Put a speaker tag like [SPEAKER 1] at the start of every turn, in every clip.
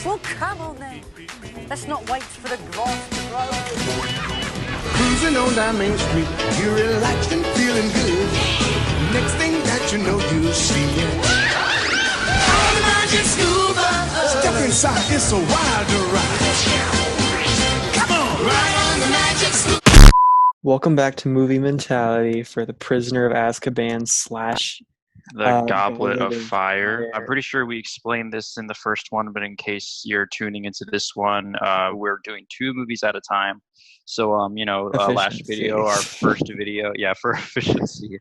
[SPEAKER 1] Well, come on then. Let's not wait for the grass to grow.
[SPEAKER 2] Cruising on down Main Street, you're relaxed and feeling good. Next thing that you know, you see it. On the magic school bus. Step inside, it's a wild ride. Come on, ride on the magic school.
[SPEAKER 3] Welcome back to Movie Mentality for the Prisoner of Azkaban slash
[SPEAKER 4] The Goblet of
[SPEAKER 3] Goblet of
[SPEAKER 4] Fire.
[SPEAKER 3] Fire.
[SPEAKER 4] I'm pretty sure we explained this in the first one, but in case you're tuning into this one, we're doing two movies at a time. So, last
[SPEAKER 3] Efficiency.
[SPEAKER 4] video, our first video, for efficiency.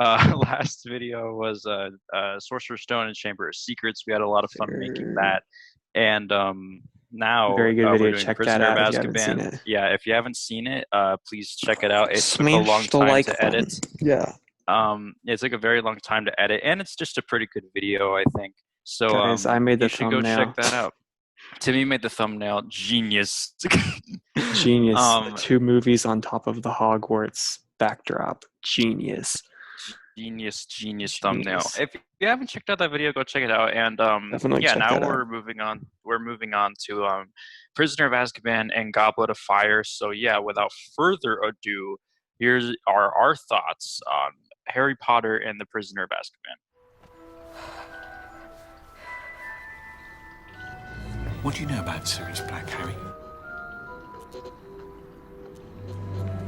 [SPEAKER 4] Last video was Sorcerer's Stone and Chamber of Secrets. We had a lot of fun making that. And now
[SPEAKER 3] Very good video.
[SPEAKER 4] we're doing
[SPEAKER 3] Check
[SPEAKER 4] Prisoner
[SPEAKER 3] that out
[SPEAKER 4] of
[SPEAKER 3] if you haven't seen
[SPEAKER 4] Azkaban.
[SPEAKER 3] it.
[SPEAKER 4] Yeah, if you haven't seen it, please check it out. It took a
[SPEAKER 3] Smash
[SPEAKER 4] long
[SPEAKER 3] the
[SPEAKER 4] time
[SPEAKER 3] like
[SPEAKER 4] to
[SPEAKER 3] button.
[SPEAKER 4] edit.
[SPEAKER 3] Yeah.
[SPEAKER 4] It took a very long time to edit, and it's just a pretty good video, I think. So,
[SPEAKER 3] Guys, I made the
[SPEAKER 4] you should go
[SPEAKER 3] thumbnail.
[SPEAKER 4] check that out. Timmy made the thumbnail. Genius.
[SPEAKER 3] Genius. 2 movies on top of the Hogwarts backdrop. Genius.
[SPEAKER 4] Genius thumbnail. If you haven't checked out that video, go check it out. And
[SPEAKER 3] Definitely check
[SPEAKER 4] now
[SPEAKER 3] that
[SPEAKER 4] we're
[SPEAKER 3] out.
[SPEAKER 4] moving on. We're moving on to Prisoner of Azkaban and Goblet of Fire. So yeah, without further ado, here's our thoughts on Harry Potter and the Prisoner of Azkaban.
[SPEAKER 5] What do you know about Sirius Black, Harry?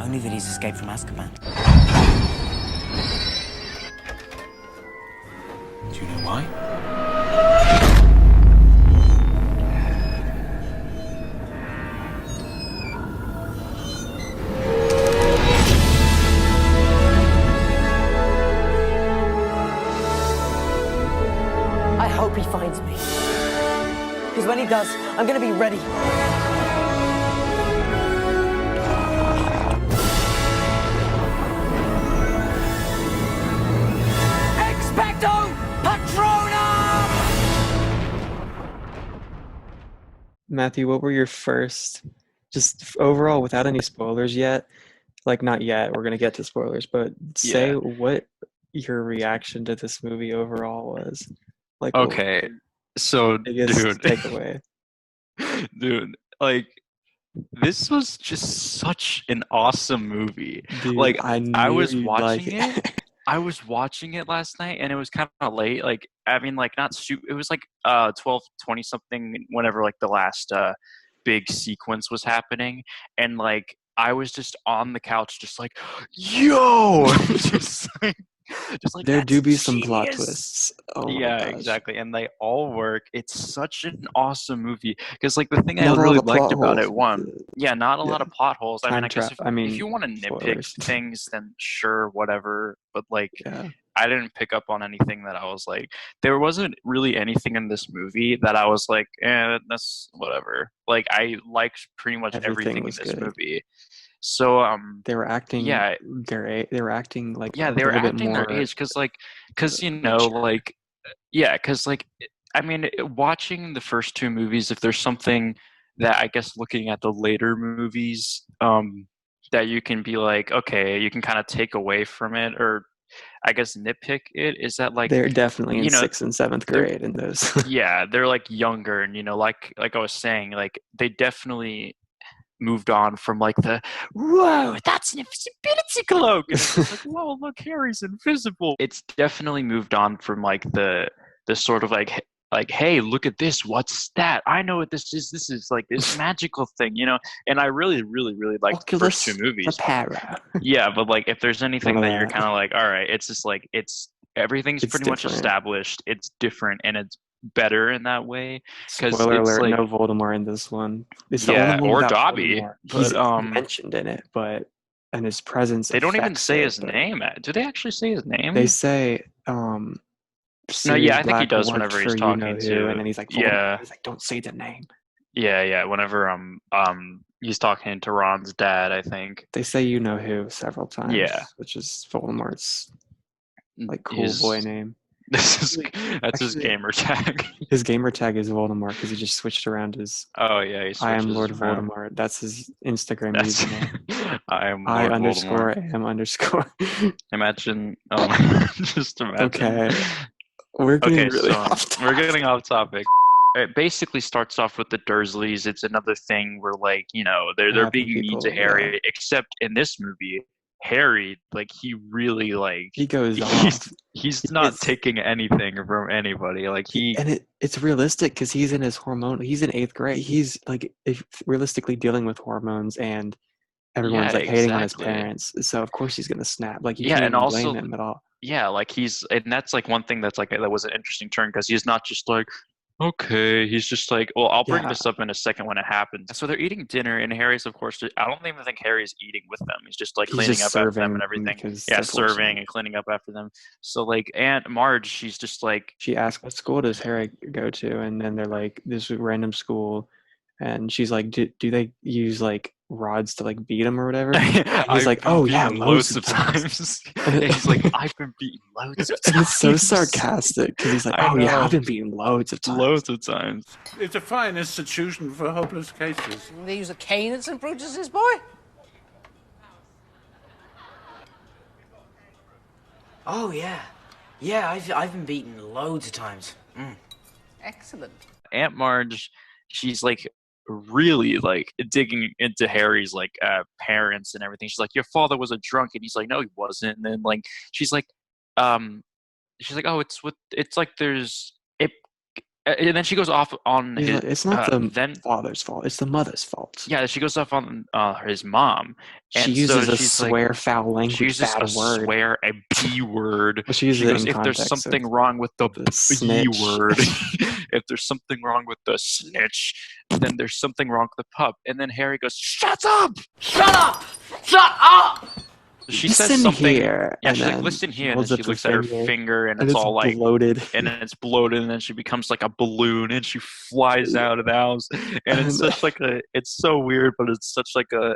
[SPEAKER 1] Only that he's escaped from Azkaban.
[SPEAKER 5] Do you know why?
[SPEAKER 1] I hope he finds me. Because when he does, I'm going to be ready. Expecto Patronum!
[SPEAKER 3] Matthew, what were your first, just overall, without any spoilers yet? Like, not yet. We're going to get to spoilers, but say what your reaction to this movie overall was. Like, what was
[SPEAKER 4] Okay, so
[SPEAKER 3] your biggest takeaway?
[SPEAKER 4] dude, like this was just such an awesome movie.
[SPEAKER 3] Dude,
[SPEAKER 4] Like I was
[SPEAKER 3] you'd
[SPEAKER 4] watching
[SPEAKER 3] like
[SPEAKER 4] it. I was watching it last night, and it was kind of late. Like I mean, like not super. It was like 12:20 something. Whenever like the last big sequence was happening, and like I was just on the couch, just like, yo, just like
[SPEAKER 3] There
[SPEAKER 4] that's
[SPEAKER 3] do be some plot
[SPEAKER 4] genius.
[SPEAKER 3] twists. Oh my
[SPEAKER 4] Yeah,
[SPEAKER 3] gosh.
[SPEAKER 4] exactly, and they all work. It's such an awesome movie because, like, the thing I
[SPEAKER 3] Not a lot
[SPEAKER 4] really
[SPEAKER 3] of
[SPEAKER 4] liked
[SPEAKER 3] plot
[SPEAKER 4] about
[SPEAKER 3] holes.
[SPEAKER 4] it, not a lot
[SPEAKER 3] Yeah.
[SPEAKER 4] of plot holes. I
[SPEAKER 3] Time
[SPEAKER 4] mean, I guess
[SPEAKER 3] trap. I mean,
[SPEAKER 4] if you want to nitpick
[SPEAKER 3] spoilers.
[SPEAKER 4] things, then sure, whatever. But like,
[SPEAKER 3] Yeah.
[SPEAKER 4] I didn't pick up on anything that I was like, there wasn't really anything in this movie that I was like, that's whatever. Like, I liked pretty much
[SPEAKER 3] Everything
[SPEAKER 4] everything in
[SPEAKER 3] was
[SPEAKER 4] this
[SPEAKER 3] good.
[SPEAKER 4] movie. So,
[SPEAKER 3] They were acting.
[SPEAKER 4] yeah.
[SPEAKER 3] They were acting like.
[SPEAKER 4] Yeah,
[SPEAKER 3] a
[SPEAKER 4] they were
[SPEAKER 3] little bit
[SPEAKER 4] acting their
[SPEAKER 3] more
[SPEAKER 4] age because you know,
[SPEAKER 3] mature.
[SPEAKER 4] like, yeah, because like, I mean, watching the first two movies, if there's something that I guess looking at the later movies, that you can be like, okay, you can kind of take away from it, or I guess nitpick it, is that like,
[SPEAKER 3] They're definitely in
[SPEAKER 4] you know,
[SPEAKER 3] 6th and 7th
[SPEAKER 4] they're-
[SPEAKER 3] grade in those.
[SPEAKER 4] yeah, they're like younger, and you know, like I was saying, like they definitely moved on from like the whoa, that's an invisibility cloak. And it's just like, whoa, look, Harry's invisible. It's definitely moved on from like the sort of like hey, look at this, what's that? I know what this is. This is like this magical thing, you know. And I really liked the first two movies.
[SPEAKER 3] Reparo.
[SPEAKER 4] Yeah, but like if there's anything
[SPEAKER 3] None of
[SPEAKER 4] that you're
[SPEAKER 3] that.
[SPEAKER 4] kind of like, all right, it's just like everything's
[SPEAKER 3] It's
[SPEAKER 4] pretty much
[SPEAKER 3] different.
[SPEAKER 4] established. It's different, and it's better in that way. 'Cause
[SPEAKER 3] Spoiler
[SPEAKER 4] it's
[SPEAKER 3] alert,
[SPEAKER 4] like-
[SPEAKER 3] no Voldemort in this one. It's the
[SPEAKER 4] Yeah,
[SPEAKER 3] only one
[SPEAKER 4] or
[SPEAKER 3] without
[SPEAKER 4] Dobby,
[SPEAKER 3] Voldemort.
[SPEAKER 4] but,
[SPEAKER 3] He's mentioned in it, and his presence.
[SPEAKER 4] They don't even
[SPEAKER 3] affects
[SPEAKER 4] say
[SPEAKER 3] it,
[SPEAKER 4] his
[SPEAKER 3] but
[SPEAKER 4] name. Do they actually say his name?
[SPEAKER 3] They say,
[SPEAKER 4] No,
[SPEAKER 3] Sirius
[SPEAKER 4] yeah, I think he
[SPEAKER 3] Black
[SPEAKER 4] does
[SPEAKER 3] worked
[SPEAKER 4] whenever he's
[SPEAKER 3] for
[SPEAKER 4] talking
[SPEAKER 3] you-know-who,
[SPEAKER 4] to.
[SPEAKER 3] and then he's like, Voldemort.
[SPEAKER 4] Yeah.
[SPEAKER 3] He's like, don't say the name.
[SPEAKER 4] Yeah. Whenever he's talking to Ron's dad, I think.
[SPEAKER 3] They say you know who several times.
[SPEAKER 4] Yeah.
[SPEAKER 3] Which is Voldemort's like cool
[SPEAKER 4] His-
[SPEAKER 3] boy name.
[SPEAKER 4] That's his
[SPEAKER 3] Actually-
[SPEAKER 4] gamer tag.
[SPEAKER 3] His gamer tag is Voldemort because he just switched around his
[SPEAKER 4] Oh yeah, he
[SPEAKER 3] I am
[SPEAKER 4] switches
[SPEAKER 3] Lord
[SPEAKER 4] around.
[SPEAKER 3] Voldemort. That's his Instagram
[SPEAKER 4] That's
[SPEAKER 3] username.
[SPEAKER 4] I am
[SPEAKER 3] I
[SPEAKER 4] Lord
[SPEAKER 3] underscore
[SPEAKER 4] Voldemort.
[SPEAKER 3] am underscore.
[SPEAKER 4] Imagine. Oh, just imagine.
[SPEAKER 3] Okay. We're getting
[SPEAKER 4] Okay,
[SPEAKER 3] really
[SPEAKER 4] so
[SPEAKER 3] off topic.
[SPEAKER 4] we're getting off topic. it basically starts off with the Dursleys. It's another thing where like, you know, they're
[SPEAKER 3] Happy
[SPEAKER 4] being mean to
[SPEAKER 3] people,
[SPEAKER 4] Harry,
[SPEAKER 3] yeah.
[SPEAKER 4] except in this movie, Harry, like he really like
[SPEAKER 3] He goes off.
[SPEAKER 4] he's
[SPEAKER 3] He
[SPEAKER 4] not
[SPEAKER 3] gets,
[SPEAKER 4] taking anything from anybody. Like
[SPEAKER 3] and it's realistic because he's in his hormone. He's in 8th grade. He's like realistically dealing with hormones, and
[SPEAKER 4] yeah,
[SPEAKER 3] everyone's like hating on his
[SPEAKER 4] exactly.
[SPEAKER 3] parents. So of course he's gonna snap. Like you
[SPEAKER 4] Yeah,
[SPEAKER 3] can't
[SPEAKER 4] and
[SPEAKER 3] even blame
[SPEAKER 4] also
[SPEAKER 3] him at all.
[SPEAKER 4] yeah, like and that's like one thing that's like that was an interesting turn because he's not just like, okay, he's just like, well, I'll bring
[SPEAKER 3] Yeah,
[SPEAKER 4] this up in a second when it happens. So they're eating dinner, and Harry's, of course, I don't even think Harry's eating with them. He's just like
[SPEAKER 3] he's
[SPEAKER 4] cleaning
[SPEAKER 3] just
[SPEAKER 4] up after them
[SPEAKER 3] serving
[SPEAKER 4] and
[SPEAKER 3] them
[SPEAKER 4] everything.
[SPEAKER 3] because
[SPEAKER 4] Yeah,
[SPEAKER 3] they're forcing
[SPEAKER 4] serving
[SPEAKER 3] him.
[SPEAKER 4] and cleaning up after them. So like Aunt Marge, she's just like,
[SPEAKER 3] She asks, "What school does Harry go to?" And then they're like, "This random school." And she's like, "Do they use like rods to like beat him or whatever?" And he's
[SPEAKER 4] I've
[SPEAKER 3] like,
[SPEAKER 4] been
[SPEAKER 3] "Oh yeah,
[SPEAKER 4] beaten
[SPEAKER 3] loads
[SPEAKER 4] loads
[SPEAKER 3] of
[SPEAKER 4] of
[SPEAKER 3] times."
[SPEAKER 4] times.
[SPEAKER 3] And,
[SPEAKER 4] And he's like, I've been beaten loads of
[SPEAKER 3] and it's so
[SPEAKER 4] times.
[SPEAKER 3] sarcastic because he's like,
[SPEAKER 4] I
[SPEAKER 3] "Oh yeah, I've
[SPEAKER 4] know,
[SPEAKER 3] been beaten loads of times."
[SPEAKER 4] loads of times.
[SPEAKER 5] It's a fine institution for hopeless cases.
[SPEAKER 1] They use a cane at St. Brutus's, boy? Oh, yeah. Yeah, I've been beaten loads of times. Excellent.
[SPEAKER 4] Aunt Marge, she's like really like digging into Harry's like parents and everything. She's like, your father was a drunk, and he's like, no, he wasn't. And then like um, she's like, oh, it's like there's it, and then she goes off on
[SPEAKER 3] He's
[SPEAKER 4] his
[SPEAKER 3] like, "It's not the
[SPEAKER 4] then
[SPEAKER 3] father's fault; it's the mother's fault."
[SPEAKER 4] yeah, she goes off on his mom,
[SPEAKER 3] She
[SPEAKER 4] and so
[SPEAKER 3] uses a
[SPEAKER 4] she's like.
[SPEAKER 3] swear, foul
[SPEAKER 4] She
[SPEAKER 3] language,
[SPEAKER 4] uses a
[SPEAKER 3] bad word.
[SPEAKER 4] swear, a B word.
[SPEAKER 3] Well, she
[SPEAKER 4] She
[SPEAKER 3] uses it
[SPEAKER 4] goes,
[SPEAKER 3] in
[SPEAKER 4] if there's
[SPEAKER 3] context
[SPEAKER 4] something
[SPEAKER 3] of
[SPEAKER 4] wrong with the
[SPEAKER 3] the
[SPEAKER 4] B
[SPEAKER 3] snitch.
[SPEAKER 4] word, if there's something wrong with the snitch, then there's something wrong with the pup. And then Harry goes, shut up!
[SPEAKER 1] Shut up! Shut up!
[SPEAKER 4] She says
[SPEAKER 3] Listen
[SPEAKER 4] something.
[SPEAKER 3] here,
[SPEAKER 4] Yeah,
[SPEAKER 3] and
[SPEAKER 4] she's like,
[SPEAKER 3] then
[SPEAKER 4] listen
[SPEAKER 3] she
[SPEAKER 4] here. And then
[SPEAKER 3] holds
[SPEAKER 4] she
[SPEAKER 3] up her
[SPEAKER 4] looks at her
[SPEAKER 3] finger,
[SPEAKER 4] finger, and
[SPEAKER 3] and
[SPEAKER 4] it's
[SPEAKER 3] it's
[SPEAKER 4] all like,
[SPEAKER 3] bloated.
[SPEAKER 4] and then it's bloated, and then she becomes like a balloon, and she flies out of the house. And it's
[SPEAKER 3] And
[SPEAKER 4] such like it's so weird, but it's such like a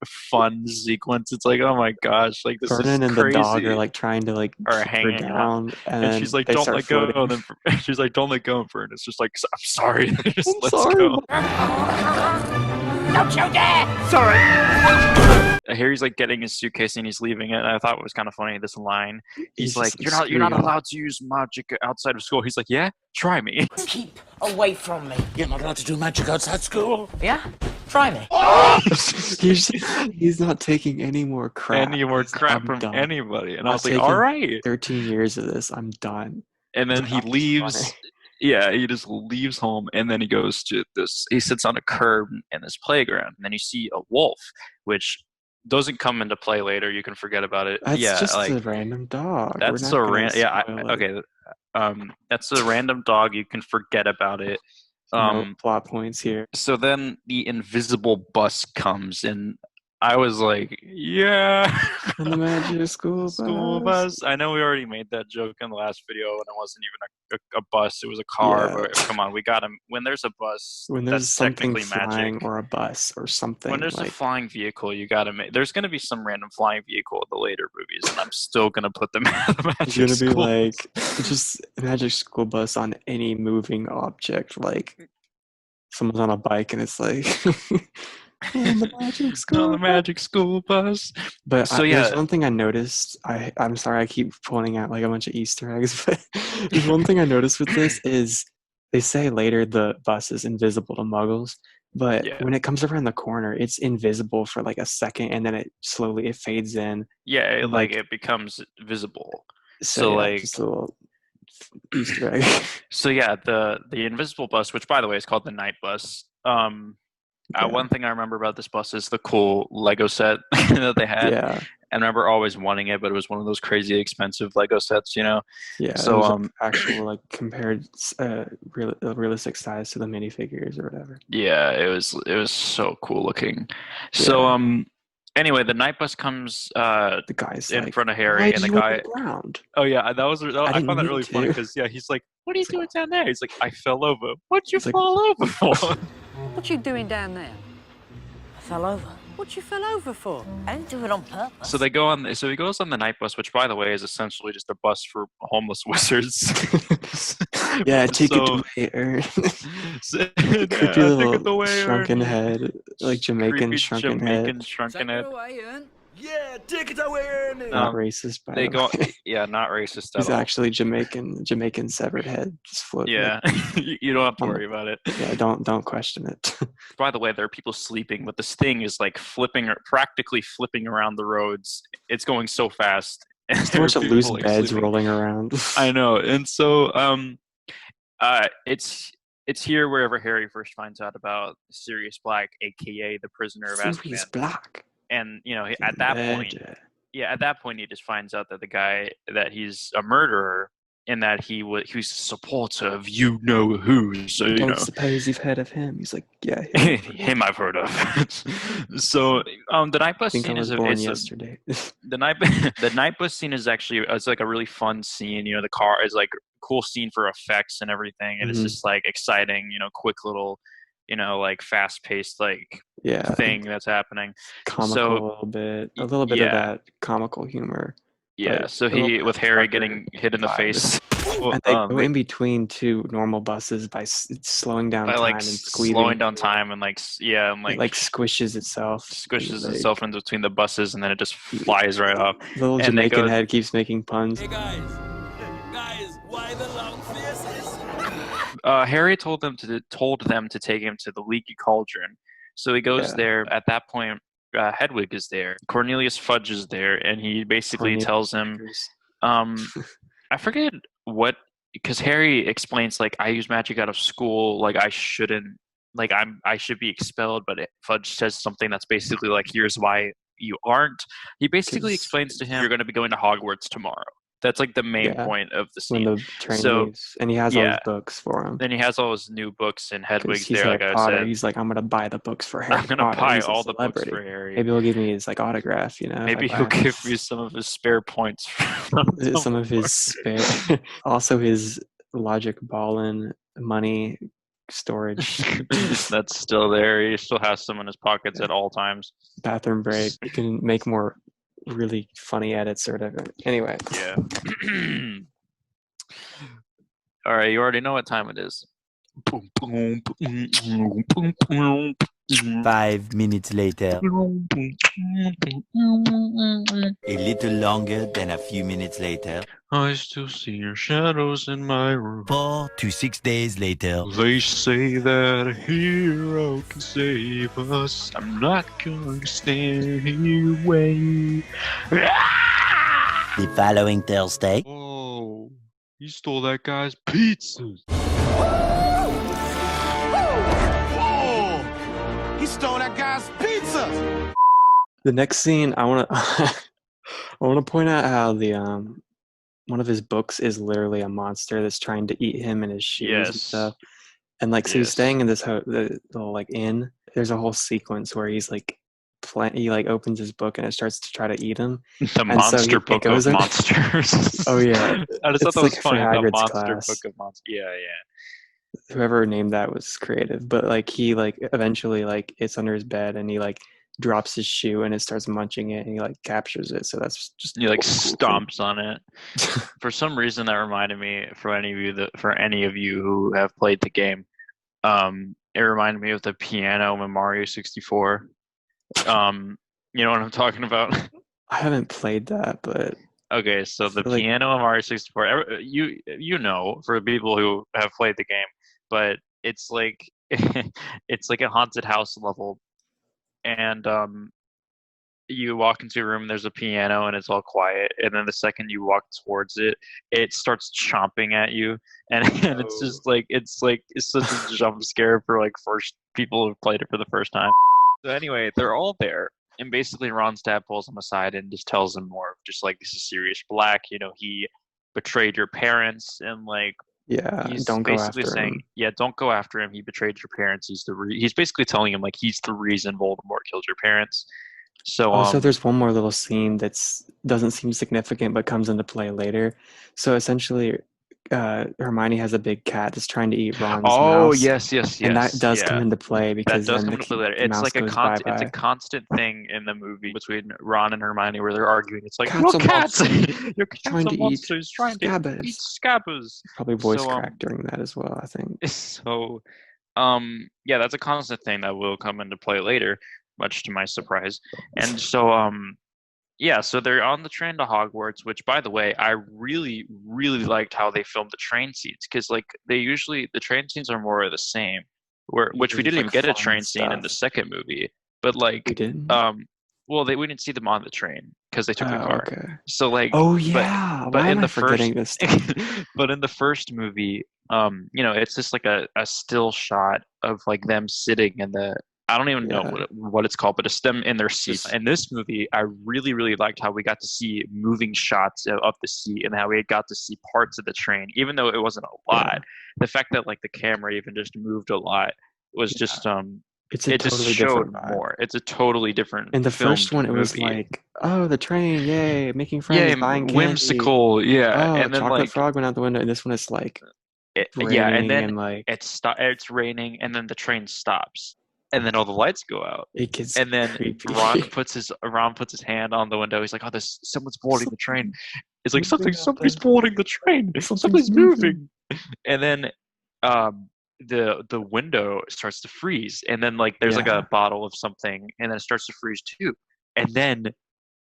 [SPEAKER 4] fun sequence. It's like, oh my gosh, like this is
[SPEAKER 3] Vernon and the dog are
[SPEAKER 4] crazy.
[SPEAKER 3] like trying to like
[SPEAKER 4] Or
[SPEAKER 3] keep her
[SPEAKER 4] hanging on.
[SPEAKER 3] down, and
[SPEAKER 4] And she's
[SPEAKER 3] then
[SPEAKER 4] like,
[SPEAKER 3] they
[SPEAKER 4] "Don't
[SPEAKER 3] start
[SPEAKER 4] let go."
[SPEAKER 3] floating.
[SPEAKER 4] And then she's like, "Don't let go." And Fern is just like, "I'm sorry." And just
[SPEAKER 3] I'm
[SPEAKER 4] lets
[SPEAKER 3] sorry,
[SPEAKER 4] go.
[SPEAKER 1] Don't you dare! Sorry.
[SPEAKER 4] Harry's like getting his suitcase and he's leaving it. And I thought it was kind of funny. This line, he's
[SPEAKER 3] He's
[SPEAKER 4] like,
[SPEAKER 3] just
[SPEAKER 4] "You're
[SPEAKER 3] screw
[SPEAKER 4] not
[SPEAKER 3] y'all."
[SPEAKER 4] allowed to use magic outside of school." He's like, "Yeah, try me."
[SPEAKER 1] Keep away from me.
[SPEAKER 5] You're not allowed to do magic outside school.
[SPEAKER 1] Yeah? Try me.
[SPEAKER 3] he's he's not taking any more crap.
[SPEAKER 4] Any more
[SPEAKER 3] He's like,
[SPEAKER 4] crap
[SPEAKER 3] "I'm
[SPEAKER 4] from
[SPEAKER 3] done.
[SPEAKER 4] anybody. And I
[SPEAKER 3] I've
[SPEAKER 4] was like,
[SPEAKER 3] taken
[SPEAKER 4] "All right."
[SPEAKER 3] 13 years of this. I'm done."
[SPEAKER 4] And then
[SPEAKER 3] But
[SPEAKER 4] he
[SPEAKER 3] I'm just funny.
[SPEAKER 4] leaves. Yeah, he just leaves home, and then he goes to this. He sits on a curb in this playground, and then you see a wolf, which doesn't come into play later. You can forget about it.
[SPEAKER 3] That's
[SPEAKER 4] Yeah,
[SPEAKER 3] just
[SPEAKER 4] like
[SPEAKER 3] a random dog. We're
[SPEAKER 4] that's
[SPEAKER 3] not
[SPEAKER 4] a
[SPEAKER 3] gonna
[SPEAKER 4] yeah.
[SPEAKER 3] spoil it.
[SPEAKER 4] Okay, that's a random dog. You can forget about it.
[SPEAKER 3] No plot points here.
[SPEAKER 4] So then the invisible bus comes, and I was like, yeah.
[SPEAKER 3] And the magic school
[SPEAKER 4] School
[SPEAKER 3] bus.
[SPEAKER 4] bus. I know we already made that joke in the last video, and it wasn't even a bus; it was a car.
[SPEAKER 3] Yeah.
[SPEAKER 4] But come on, we got him. When there's a bus,
[SPEAKER 3] When there's
[SPEAKER 4] that's
[SPEAKER 3] something
[SPEAKER 4] technically
[SPEAKER 3] flying
[SPEAKER 4] magic.
[SPEAKER 3] or a bus or something
[SPEAKER 4] When there's a
[SPEAKER 3] like
[SPEAKER 4] flying vehicle, you gotta make. There's gonna be some random flying vehicle in the later movies, and I'm still gonna put them the
[SPEAKER 3] it's
[SPEAKER 4] magic
[SPEAKER 3] gonna be
[SPEAKER 4] school.
[SPEAKER 3] like just a magic school bus on any moving object, like someone's on a bike and it's like on the magic school
[SPEAKER 4] On the
[SPEAKER 3] bus.
[SPEAKER 4] magic school bus.
[SPEAKER 3] But
[SPEAKER 4] So
[SPEAKER 3] there's
[SPEAKER 4] yeah,
[SPEAKER 3] one thing I noticed. I'm sorry I keep pointing out like a bunch of Easter eggs, but there's one thing I noticed with this is they say later the bus is invisible to Muggles, but
[SPEAKER 4] Yeah.
[SPEAKER 3] when it comes around the corner, it's invisible for like a second, and then it fades in.
[SPEAKER 4] yeah,
[SPEAKER 3] And,
[SPEAKER 4] like it becomes visible. So
[SPEAKER 3] yeah,
[SPEAKER 4] like
[SPEAKER 3] just a little Easter egg.
[SPEAKER 4] So yeah, the invisible bus, which by the way is called the night bus.
[SPEAKER 3] Yeah.
[SPEAKER 4] One thing I remember about this bus is the cool Lego set that they had.
[SPEAKER 3] Yeah,
[SPEAKER 4] And I remember always wanting it, but it was one of those crazy expensive Lego sets, you know.
[SPEAKER 3] yeah.
[SPEAKER 4] So
[SPEAKER 3] it was like actual like compared realistic size to the minifigures or whatever.
[SPEAKER 4] yeah, it was so cool looking. So anyway, the night bus comes
[SPEAKER 3] The guy's
[SPEAKER 4] in
[SPEAKER 3] like,
[SPEAKER 4] front of
[SPEAKER 3] "Why
[SPEAKER 4] Harry,
[SPEAKER 3] did
[SPEAKER 4] and the
[SPEAKER 3] you on
[SPEAKER 4] guy.
[SPEAKER 3] the ground?"
[SPEAKER 4] Oh yeah, I
[SPEAKER 3] didn't
[SPEAKER 4] found that
[SPEAKER 3] mean
[SPEAKER 4] really funny
[SPEAKER 3] to.
[SPEAKER 4] because yeah, he's like, "What are you doing down there?" He's like, "I fell over." What'd you
[SPEAKER 3] He's like-
[SPEAKER 4] fall over for?
[SPEAKER 6] What you doing down there?
[SPEAKER 1] I fell over.
[SPEAKER 6] What you fell over for?
[SPEAKER 1] I didn't do it on purpose.
[SPEAKER 4] So they go on. So he goes on the night bus, which, by the way, is essentially just a bus for homeless wizards.
[SPEAKER 3] Yeah, take
[SPEAKER 4] So-
[SPEAKER 3] it away, Ernie.
[SPEAKER 4] So,
[SPEAKER 3] Creepy
[SPEAKER 4] take
[SPEAKER 3] little
[SPEAKER 4] it away,
[SPEAKER 3] shrunken
[SPEAKER 4] Ernie.
[SPEAKER 3] head, like Jamaican
[SPEAKER 4] Creepy
[SPEAKER 3] shrunken
[SPEAKER 4] Jamaican
[SPEAKER 3] head.
[SPEAKER 4] shrunken
[SPEAKER 6] Take
[SPEAKER 4] head.
[SPEAKER 6] her away, Ern.
[SPEAKER 7] Yeah, take it away, Ernie.
[SPEAKER 3] Not racist, by
[SPEAKER 4] They
[SPEAKER 3] the
[SPEAKER 4] go,
[SPEAKER 3] way.
[SPEAKER 4] yeah, not racist at
[SPEAKER 3] He's
[SPEAKER 4] all.
[SPEAKER 3] actually Jamaican severed head, just floating.
[SPEAKER 4] Yeah, you don't have to
[SPEAKER 3] I'm-
[SPEAKER 4] worry about it.
[SPEAKER 3] Yeah, don't question it.
[SPEAKER 4] By the way, there are people sleeping, but this thing is like practically flipping around the roads. It's going so fast. And
[SPEAKER 3] There's a
[SPEAKER 4] there are
[SPEAKER 3] bunch of
[SPEAKER 4] people,
[SPEAKER 3] loose
[SPEAKER 4] like,
[SPEAKER 3] beds
[SPEAKER 4] sleeping.
[SPEAKER 3] rolling around.
[SPEAKER 4] I know, and so it's here wherever Harry first finds out about Sirius Black, aka the Prisoner of
[SPEAKER 3] Sirius
[SPEAKER 4] Azkaban,
[SPEAKER 3] Black.
[SPEAKER 4] and
[SPEAKER 3] The
[SPEAKER 4] at that point,
[SPEAKER 3] murder.
[SPEAKER 4] at that point he just finds out that the guy that he's a murderer and that he's a supporter of you know who. So
[SPEAKER 3] Don't suppose you've heard of him? He's like, yeah.
[SPEAKER 4] him I've heard of. So the night
[SPEAKER 3] I
[SPEAKER 4] bus
[SPEAKER 3] think I
[SPEAKER 4] scene
[SPEAKER 3] was
[SPEAKER 4] is
[SPEAKER 3] born
[SPEAKER 4] it's
[SPEAKER 3] yesterday.
[SPEAKER 4] the night the night bus scene is actually it's like a really fun scene. The car is like a cool scene for effects and everything, and it's
[SPEAKER 3] Mhm.
[SPEAKER 4] just like exciting, quick little, like fast paced like
[SPEAKER 3] Yeah,
[SPEAKER 4] thing that's happening.
[SPEAKER 3] comical
[SPEAKER 4] So
[SPEAKER 3] a little bit of
[SPEAKER 4] yeah.
[SPEAKER 3] that comical humor.
[SPEAKER 4] Yeah,
[SPEAKER 3] but
[SPEAKER 4] so
[SPEAKER 3] a little
[SPEAKER 4] he
[SPEAKER 3] bit
[SPEAKER 4] with
[SPEAKER 3] of
[SPEAKER 4] Harry
[SPEAKER 3] darker
[SPEAKER 4] getting hit in the
[SPEAKER 3] vibes.
[SPEAKER 4] face. Well,
[SPEAKER 3] And they go in between two normal buses by slowing down
[SPEAKER 4] by
[SPEAKER 3] time
[SPEAKER 4] like
[SPEAKER 3] and squeezing.
[SPEAKER 4] slowing down time and like and
[SPEAKER 3] It like squishes itself.
[SPEAKER 4] squishes
[SPEAKER 3] and,
[SPEAKER 4] itself in between the buses and then it just flies right off.
[SPEAKER 3] Little
[SPEAKER 4] And they
[SPEAKER 3] Jamaican
[SPEAKER 4] go,
[SPEAKER 3] head keeps making puns.
[SPEAKER 7] Hey guys, why the long faces?
[SPEAKER 4] Harry told them to take him to the Leaky Cauldron. So he goes
[SPEAKER 3] Yeah.
[SPEAKER 4] there. At that point, Hedwig is there. Cornelius Fudge is there, and he basically tells him, I forget what, because Harry explains like I use magic out of school, like I shouldn't, like I should be expelled, but Fudge says something that's basically like, here's why you aren't. He basically
[SPEAKER 3] 'Cause-
[SPEAKER 4] explains to him, you're going to be going to Hogwarts tomorrow. That's like the main
[SPEAKER 3] Yeah.
[SPEAKER 4] point of the
[SPEAKER 3] When
[SPEAKER 4] scene.
[SPEAKER 3] the train
[SPEAKER 4] So
[SPEAKER 3] leaves, and he has all his books for him.
[SPEAKER 4] then he has all his new books and
[SPEAKER 3] 'Cause
[SPEAKER 4] Hedwig's
[SPEAKER 3] he's
[SPEAKER 4] there,
[SPEAKER 3] Harry
[SPEAKER 4] like I
[SPEAKER 3] Potter.
[SPEAKER 4] said.
[SPEAKER 3] He's like, I'm gonna buy the books for Harry
[SPEAKER 4] I'm gonna
[SPEAKER 3] Potter.
[SPEAKER 4] buy
[SPEAKER 3] He's a
[SPEAKER 4] all the books
[SPEAKER 3] celebrity.
[SPEAKER 4] for Harry.
[SPEAKER 3] Maybe he'll give me his like autograph. If
[SPEAKER 4] Maybe
[SPEAKER 3] I
[SPEAKER 4] he'll
[SPEAKER 3] buy
[SPEAKER 4] give me some of his spare points. From
[SPEAKER 3] some of his spare, also his logic ballin money storage.
[SPEAKER 4] That's still there. He still has some in his pockets at all times.
[SPEAKER 3] Bathroom break. You can make more really funny edits or whatever. Anyway.
[SPEAKER 4] Yeah. All right, you already know what time it is.
[SPEAKER 8] 5 minutes later. A little longer than a few minutes later.
[SPEAKER 4] I still see your shadows in my room.
[SPEAKER 8] 4 to 6 days later.
[SPEAKER 4] They say that a hero can save us. I'm not going to stand here wait.
[SPEAKER 8] The following Thursday.
[SPEAKER 4] Oh, you stole that guy's pizzas.
[SPEAKER 2] He stole that guy's pizza.
[SPEAKER 3] The next scene, I want to I want to point out how the one of his books is literally a monster that's trying to eat him and his shoes and
[SPEAKER 4] Yes.
[SPEAKER 3] stuff. And like, so he's
[SPEAKER 4] Yes.
[SPEAKER 3] staying in this the little like inn. There's a whole sequence where he's like he like opens his book and it starts to try to eat him.
[SPEAKER 4] The
[SPEAKER 3] And so
[SPEAKER 4] monster
[SPEAKER 3] it
[SPEAKER 4] book of
[SPEAKER 3] goes in-
[SPEAKER 4] monsters.
[SPEAKER 3] Oh, yeah.
[SPEAKER 4] I just thought
[SPEAKER 3] It's
[SPEAKER 4] that was
[SPEAKER 3] like for
[SPEAKER 4] funny. The
[SPEAKER 3] Hagrid's
[SPEAKER 4] monster
[SPEAKER 3] class.
[SPEAKER 4] book of monsters. Yeah, yeah.
[SPEAKER 3] Whoever named that was creative, but like he like eventually like it's under his bed and he like drops his shoe and it starts munching it and he like captures it. So that's just
[SPEAKER 4] He like
[SPEAKER 3] cool thing.
[SPEAKER 4] stomps on it. For some reason, that reminded me for any of you who have played the game. It reminded me of the piano in Mario 64. You know what I'm talking about?
[SPEAKER 3] I haven't played that, but
[SPEAKER 4] Okay, so the
[SPEAKER 3] feel like-
[SPEAKER 4] piano in Mario 64. You know, for people who have played the game, but it's like it's like a haunted house level, and you walk into a room and there's a piano and it's all quiet, and then the second you walk towards it, it starts chomping at you, and it's just like it's such a jump scare for like first people who've played it for the first time. So anyway, they're all there, and basically Ron's dad pulls him aside and just tells him more of just like, this is Sirius Black. He betrayed your parents, and like
[SPEAKER 3] yeah,
[SPEAKER 4] he's
[SPEAKER 3] don't go
[SPEAKER 4] basically
[SPEAKER 3] after
[SPEAKER 4] saying,
[SPEAKER 3] him.
[SPEAKER 4] yeah, don't go after him. He betrayed your parents. He's basically telling him like he's the reason Voldemort killed your parents. So
[SPEAKER 3] Also, there's one more little scene that's doesn't seem significant but comes into play later. So essentially, Hermione has a big cat that's trying to eat Ron's mouse.
[SPEAKER 4] yes,
[SPEAKER 3] And that does come into play because
[SPEAKER 4] that does
[SPEAKER 3] then
[SPEAKER 4] come into play later.
[SPEAKER 3] the
[SPEAKER 4] It's
[SPEAKER 3] mouse
[SPEAKER 4] like a
[SPEAKER 3] goes
[SPEAKER 4] it's a
[SPEAKER 3] bye-bye.
[SPEAKER 4] constant thing in the movie between Ron and Hermione where they're arguing. It's like,
[SPEAKER 3] Cat's
[SPEAKER 4] your
[SPEAKER 3] a
[SPEAKER 4] cat's
[SPEAKER 3] monster.
[SPEAKER 4] your cat's
[SPEAKER 3] Trying
[SPEAKER 4] a
[SPEAKER 3] to eat
[SPEAKER 4] monster. He's trying to
[SPEAKER 3] Scabbers.
[SPEAKER 4] eat Scabbers.
[SPEAKER 3] Probably voice
[SPEAKER 4] So,
[SPEAKER 3] crack during that as well, I think.
[SPEAKER 4] So, yeah, that's a constant thing that will come into play later, much to my surprise. And so, yeah, so they're on the train to Hogwarts, which, by the way, I really, really liked how they filmed the train scenes because, like, the train scenes are more of the same.
[SPEAKER 3] Yeah,
[SPEAKER 4] Which we
[SPEAKER 3] there's
[SPEAKER 4] didn't even
[SPEAKER 3] like
[SPEAKER 4] get a
[SPEAKER 3] fun
[SPEAKER 4] train scene in the
[SPEAKER 3] stuff.
[SPEAKER 4] second movie, but
[SPEAKER 3] We
[SPEAKER 4] like,
[SPEAKER 3] didn't.
[SPEAKER 4] well, we didn't see them on the train because they took the
[SPEAKER 3] Oh,
[SPEAKER 4] car.
[SPEAKER 3] okay.
[SPEAKER 4] So like,
[SPEAKER 3] Oh
[SPEAKER 4] but
[SPEAKER 3] yeah.
[SPEAKER 4] but
[SPEAKER 3] Why
[SPEAKER 4] in
[SPEAKER 3] am I
[SPEAKER 4] the first,
[SPEAKER 3] forgetting this stuff?
[SPEAKER 4] but in the first movie, it's just like a still shot of like them sitting in the. I don't even know
[SPEAKER 3] Yeah.
[SPEAKER 4] what it's called, but it's them in their seats.
[SPEAKER 3] Just
[SPEAKER 4] In this movie, I really, really liked how we got to see moving shots of the seat and how we got to see parts of the train, even though it wasn't a
[SPEAKER 3] yeah.
[SPEAKER 4] lot. The fact that like the camera even just moved a lot was
[SPEAKER 3] Yeah.
[SPEAKER 4] just
[SPEAKER 3] It's a
[SPEAKER 4] it just
[SPEAKER 3] totally
[SPEAKER 4] showed
[SPEAKER 3] different vibe.
[SPEAKER 4] more. It's a totally different
[SPEAKER 3] In the first
[SPEAKER 4] filmed
[SPEAKER 3] one, it was
[SPEAKER 4] movie.
[SPEAKER 3] like, oh, the train, yay, making
[SPEAKER 4] Yeah,
[SPEAKER 3] friends, buying candy.
[SPEAKER 4] whimsical, yeah.
[SPEAKER 3] Oh,
[SPEAKER 4] And then
[SPEAKER 3] chocolate
[SPEAKER 4] like
[SPEAKER 3] frog went out the window. And this one is like
[SPEAKER 4] yeah, and
[SPEAKER 3] raining
[SPEAKER 4] then
[SPEAKER 3] and like
[SPEAKER 4] it's raining and then the train stops. And then all the lights go out.
[SPEAKER 3] it gets
[SPEAKER 4] And then
[SPEAKER 3] creepy.
[SPEAKER 4] Ron puts his hand on the window. He's like, "Oh, there's someone's boarding the train."
[SPEAKER 3] Something
[SPEAKER 4] It's like
[SPEAKER 3] moving out
[SPEAKER 4] somebody's
[SPEAKER 3] there.
[SPEAKER 4] boarding the train.
[SPEAKER 3] Something's
[SPEAKER 4] Something's
[SPEAKER 3] moving.
[SPEAKER 4] moving. And then um the window starts to freeze and then like there's like
[SPEAKER 3] Yeah.
[SPEAKER 4] a bottle of something and then it starts to freeze too. And then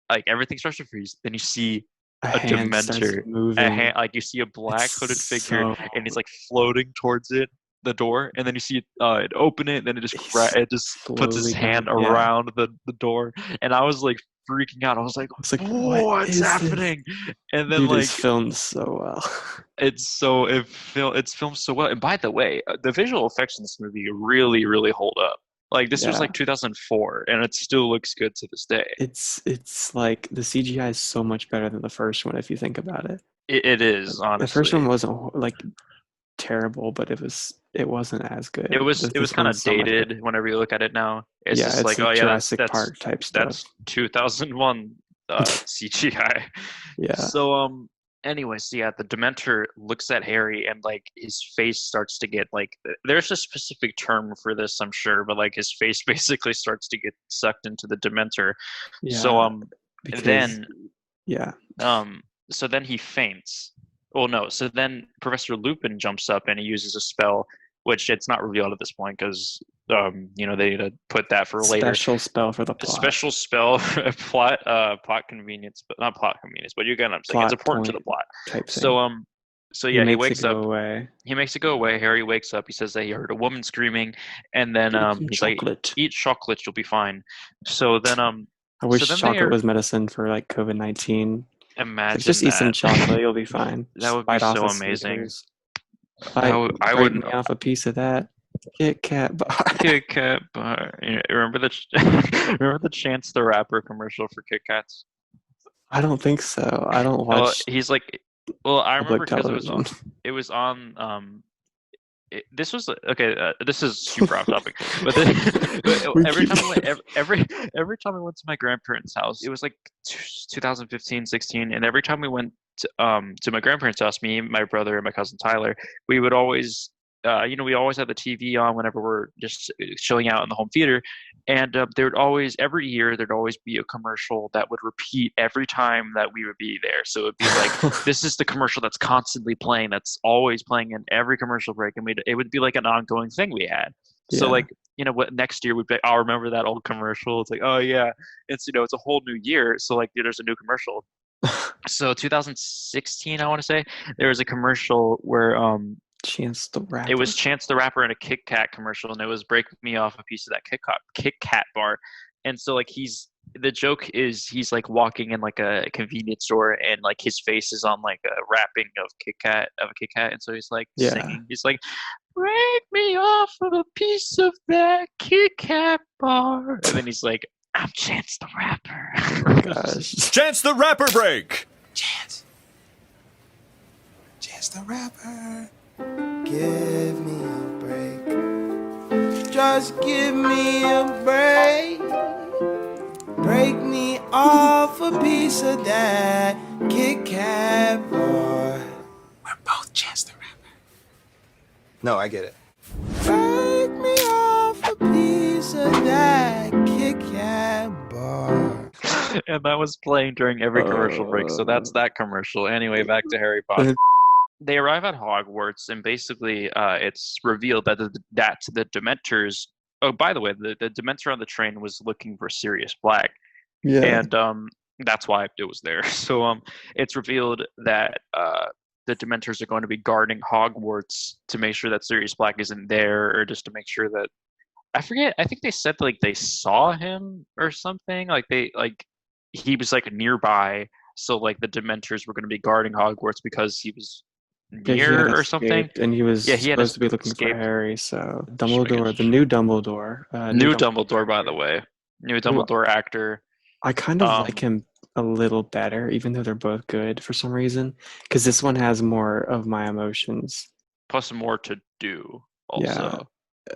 [SPEAKER 4] like everything starts to freeze. Then you see
[SPEAKER 3] A
[SPEAKER 4] a
[SPEAKER 3] hand starts
[SPEAKER 4] Dementor, a
[SPEAKER 3] moving.
[SPEAKER 4] hand, like you see a
[SPEAKER 3] It's
[SPEAKER 4] black hooded figure,
[SPEAKER 3] so
[SPEAKER 4] and he's like floating towards the door, and then you see it open it, and then
[SPEAKER 3] he's
[SPEAKER 4] it just puts his
[SPEAKER 3] slowly
[SPEAKER 4] hand
[SPEAKER 3] going. Yeah.
[SPEAKER 4] around the door, and I was like freaking out. I was like,
[SPEAKER 3] I was like, what
[SPEAKER 4] "What's
[SPEAKER 3] is this?
[SPEAKER 4] happening?" And then
[SPEAKER 3] Dude, it's
[SPEAKER 4] like
[SPEAKER 3] filmed so well.
[SPEAKER 4] it's filmed so well. And by the way, the visual effects in this movie really really hold up. Like this was
[SPEAKER 3] Yeah.
[SPEAKER 4] like 2004, and it still looks good to this day.
[SPEAKER 3] It's like the CGI is so much better than the first one if you think about it.
[SPEAKER 4] It is
[SPEAKER 3] The first one
[SPEAKER 4] honestly.
[SPEAKER 3] wasn't like terrible, but it wasn't as good.
[SPEAKER 4] It was
[SPEAKER 3] This
[SPEAKER 4] kind of
[SPEAKER 3] one's so much better.
[SPEAKER 4] dated whenever you look at it now. It's
[SPEAKER 3] Yeah,
[SPEAKER 4] just
[SPEAKER 3] it's
[SPEAKER 4] like, oh
[SPEAKER 3] like
[SPEAKER 4] yeah,
[SPEAKER 3] Jurassic Park type stuff.
[SPEAKER 4] that's 2001 CGI.
[SPEAKER 3] Yeah.
[SPEAKER 4] So anyways, yeah, the Dementor looks at Harry and like his face starts to get like there's a specific term for this, I'm sure, but like his face basically starts to get sucked into the Dementor. So
[SPEAKER 3] Yeah, because
[SPEAKER 4] then
[SPEAKER 3] yeah.
[SPEAKER 4] um so then he faints. Well, no. So then Professor Lupin jumps up and he uses a spell, which it's not revealed at this point because they need to put that for later.
[SPEAKER 3] Special spell for the
[SPEAKER 4] A
[SPEAKER 3] plot.
[SPEAKER 4] special spell, plot convenience, but not plot convenience. But you get what I'm saying. It's
[SPEAKER 3] Plot
[SPEAKER 4] important to
[SPEAKER 3] point
[SPEAKER 4] the plot.
[SPEAKER 3] type
[SPEAKER 4] So
[SPEAKER 3] thing.
[SPEAKER 4] yeah, he
[SPEAKER 3] Makes it
[SPEAKER 4] wakes
[SPEAKER 3] go
[SPEAKER 4] up.
[SPEAKER 3] away.
[SPEAKER 4] He makes it go away. Harry wakes up. He says that he heard a woman screaming, and then
[SPEAKER 3] Eat some
[SPEAKER 4] he's like,
[SPEAKER 3] chocolate.
[SPEAKER 4] "Eat chocolate, you'll be fine." So then
[SPEAKER 3] I
[SPEAKER 4] so
[SPEAKER 3] wish
[SPEAKER 4] then they
[SPEAKER 3] chocolate
[SPEAKER 4] are
[SPEAKER 3] was medicine for like COVID-19. Like just
[SPEAKER 4] imagine
[SPEAKER 3] eat some
[SPEAKER 4] that.
[SPEAKER 3] chocolate, you'll be fine.
[SPEAKER 4] That
[SPEAKER 3] Just
[SPEAKER 4] would be
[SPEAKER 3] bite off
[SPEAKER 4] so
[SPEAKER 3] a
[SPEAKER 4] amazing.
[SPEAKER 3] Snickers. Bite
[SPEAKER 4] Wouldn't.
[SPEAKER 3] me off a piece of that Kit Kat bar.
[SPEAKER 4] Kit Kat bar. Remember the remember the Chance the Rapper commercial for Kit Kats?
[SPEAKER 3] I don't think so. I don't
[SPEAKER 4] Well,
[SPEAKER 3] watch
[SPEAKER 4] he's like, well, I remember
[SPEAKER 3] public
[SPEAKER 4] because
[SPEAKER 3] television.
[SPEAKER 4] it was on this was okay. This is super off topic, but
[SPEAKER 3] We
[SPEAKER 4] every
[SPEAKER 3] keep
[SPEAKER 4] time I went, every time I went to my grandparents' house, it was like 2015, 16, and every time we went to my grandparents' house, me, my brother, and my cousin Tyler, we would always, we always had the TV on whenever we're just chilling out in the home theater, and there would always every year there'd always be a commercial that would repeat every time that we would be there. So it'd be like this is the commercial that's constantly playing, that's always playing in every commercial break, and it would be like an ongoing thing we had. So
[SPEAKER 3] Yeah.
[SPEAKER 4] like what next year we'd be like, I'll remember that old commercial. It's like, oh yeah, it's it's a whole new year, so like there's a new commercial. So 2016, I want to say, there was a commercial where
[SPEAKER 3] Chance the Rapper.
[SPEAKER 4] it was Chance the Rapper in a Kit Kat commercial, and it was break me off a piece of that Kit Kat bar. And so like the joke is he's like walking in like a convenience store, and like his face is on like a wrapping of a Kit Kat, and so he's like
[SPEAKER 3] Yeah.
[SPEAKER 4] singing. He's like, "Break me off of a piece of that Kit Kat bar," and then he's like, "I'm Chance the Rapper."
[SPEAKER 3] Oh gosh.
[SPEAKER 7] Chance the Rapper break.
[SPEAKER 2] Chance the Rapper. Give me a break. Just give me a break. Break me off a piece of that Kit Kat bar. We're both Chance the Rapper. No, I get it. Break me off a piece of that Kit Kat bar.
[SPEAKER 4] And that was playing during every commercial break. So that's that commercial. Anyway, back to Harry Potter. They arrive at Hogwarts, and basically, it's revealed that the Dementors. Oh, by the way, the Dementor on the train was looking for Sirius Black,
[SPEAKER 3] Yeah.
[SPEAKER 4] and That's why it was there. So it's revealed that the Dementors are going to be guarding Hogwarts to make sure that Sirius Black isn't there, or just to make sure that I forget. I think they said like they saw him or something. Like he was like nearby. So like the Dementors were going to be guarding Hogwarts because he was
[SPEAKER 3] Yeah, he had
[SPEAKER 4] near or something.
[SPEAKER 3] escaped, and he was
[SPEAKER 4] Yeah, he had
[SPEAKER 3] supposed to be looking for
[SPEAKER 4] escaped.
[SPEAKER 3] Harry. So
[SPEAKER 4] Should I
[SPEAKER 3] Dumbledore,
[SPEAKER 4] get
[SPEAKER 3] the new Dumbledore,
[SPEAKER 4] new Dumbledore, by the
[SPEAKER 3] actor,
[SPEAKER 4] way, new
[SPEAKER 3] who
[SPEAKER 4] Dumbledore actor.
[SPEAKER 3] I kind of like him a little better, even though they're both good for some reason, because this one has more of my emotions.
[SPEAKER 4] Plus more to do.
[SPEAKER 3] Yeah,
[SPEAKER 4] Also,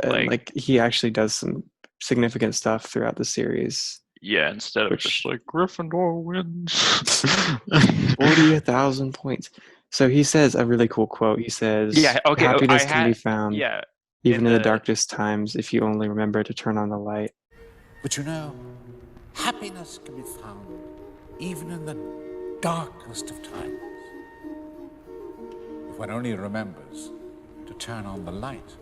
[SPEAKER 3] and
[SPEAKER 4] like
[SPEAKER 3] like he actually does some significant stuff throughout the series,
[SPEAKER 4] yeah, instead of just
[SPEAKER 3] which
[SPEAKER 4] like Gryffindor wins.
[SPEAKER 3] 40,000 points. So he says a really cool quote. He says,
[SPEAKER 4] Yeah. Okay. I
[SPEAKER 3] "Happiness can be
[SPEAKER 4] had
[SPEAKER 3] found
[SPEAKER 4] yeah in
[SPEAKER 3] even in the
[SPEAKER 4] the
[SPEAKER 3] darkest times if you only remember to turn on the light."
[SPEAKER 5] But you know, happiness can be found even in the darkest of times. If one only remembers to turn on the light.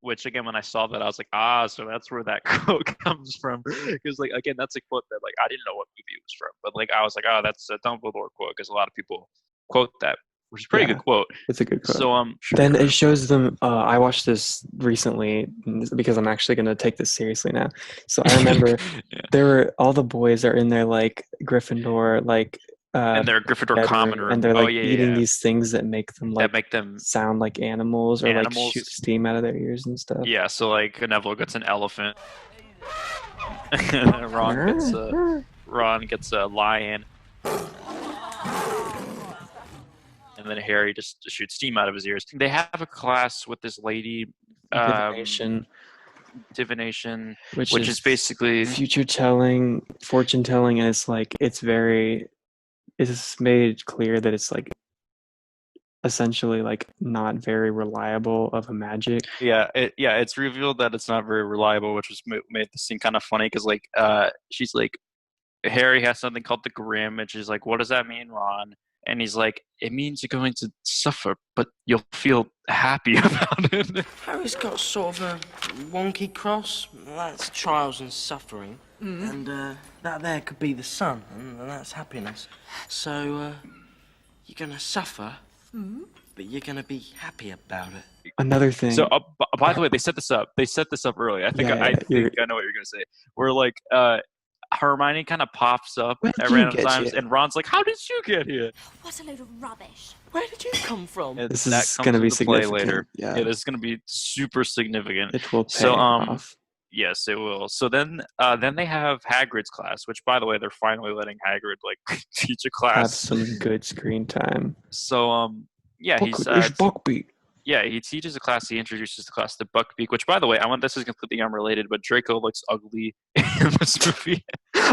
[SPEAKER 4] which again when I saw that I was like so that's where that quote comes from, because like again that's a quote that like I didn't know what movie it was from, but like I was like that's a Dumbledore quote because a lot of people quote that, which is a pretty
[SPEAKER 3] Yeah,
[SPEAKER 4] good quote.
[SPEAKER 3] it's a good quote.
[SPEAKER 4] So
[SPEAKER 3] Then it shows them. I watched this recently because I'm actually going to take this seriously now. So I remember
[SPEAKER 4] yeah.
[SPEAKER 3] there were all the boys are in their like Gryffindor like
[SPEAKER 4] And their Gryffindor common
[SPEAKER 3] bedroom,
[SPEAKER 4] room.
[SPEAKER 3] and they're
[SPEAKER 4] Oh
[SPEAKER 3] like
[SPEAKER 4] yeah,
[SPEAKER 3] eating
[SPEAKER 4] yeah.
[SPEAKER 3] these things that make them like
[SPEAKER 4] That make them
[SPEAKER 3] sound like animals, or like
[SPEAKER 4] animals.
[SPEAKER 3] shoot steam out of their ears and stuff.
[SPEAKER 4] Yeah, so like Neville gets an elephant. Ron gets a lion. And then Harry just shoots steam out of his ears. They have a class with this lady, divination, which is basically
[SPEAKER 3] future telling, fortune telling, and it's like it's made clear that it's like essentially like not very reliable of a magic.
[SPEAKER 4] it's revealed that it's not very reliable, which was made the scene kind of funny because like she's like Harry has something called the Grim, and she's like, "What does that mean, Ron?" And he's like, "It means you're going to suffer, but you'll feel happy about it."
[SPEAKER 9] Harry's got sort of a wonky cross. That's trials and suffering. And that there could be the sun, and that's happiness. So, you're gonna suffer, but you're gonna be happy about it.
[SPEAKER 3] Another thing.
[SPEAKER 4] So, by the way, they set this up. They set this up early. I think I know what you're gonna say. Where like Hermione kind of pops up at random times, and Ron's like, "How did you get here?"
[SPEAKER 10] What a load of rubbish.
[SPEAKER 9] Where did you come from?
[SPEAKER 3] This is going to be significant later.
[SPEAKER 4] Yeah, this is going to be super significant.
[SPEAKER 3] It will pay off.
[SPEAKER 4] Yes, it will. So then they have Hagrid's class, which, by the way, they're finally letting Hagrid like teach a class.
[SPEAKER 3] Have some good screen time.
[SPEAKER 4] So he's
[SPEAKER 3] Buckbeak.
[SPEAKER 4] Yeah, he teaches a class. He introduces the class to Buckbeak, which, by the way, this is completely unrelated, but Draco looks ugly in this movie.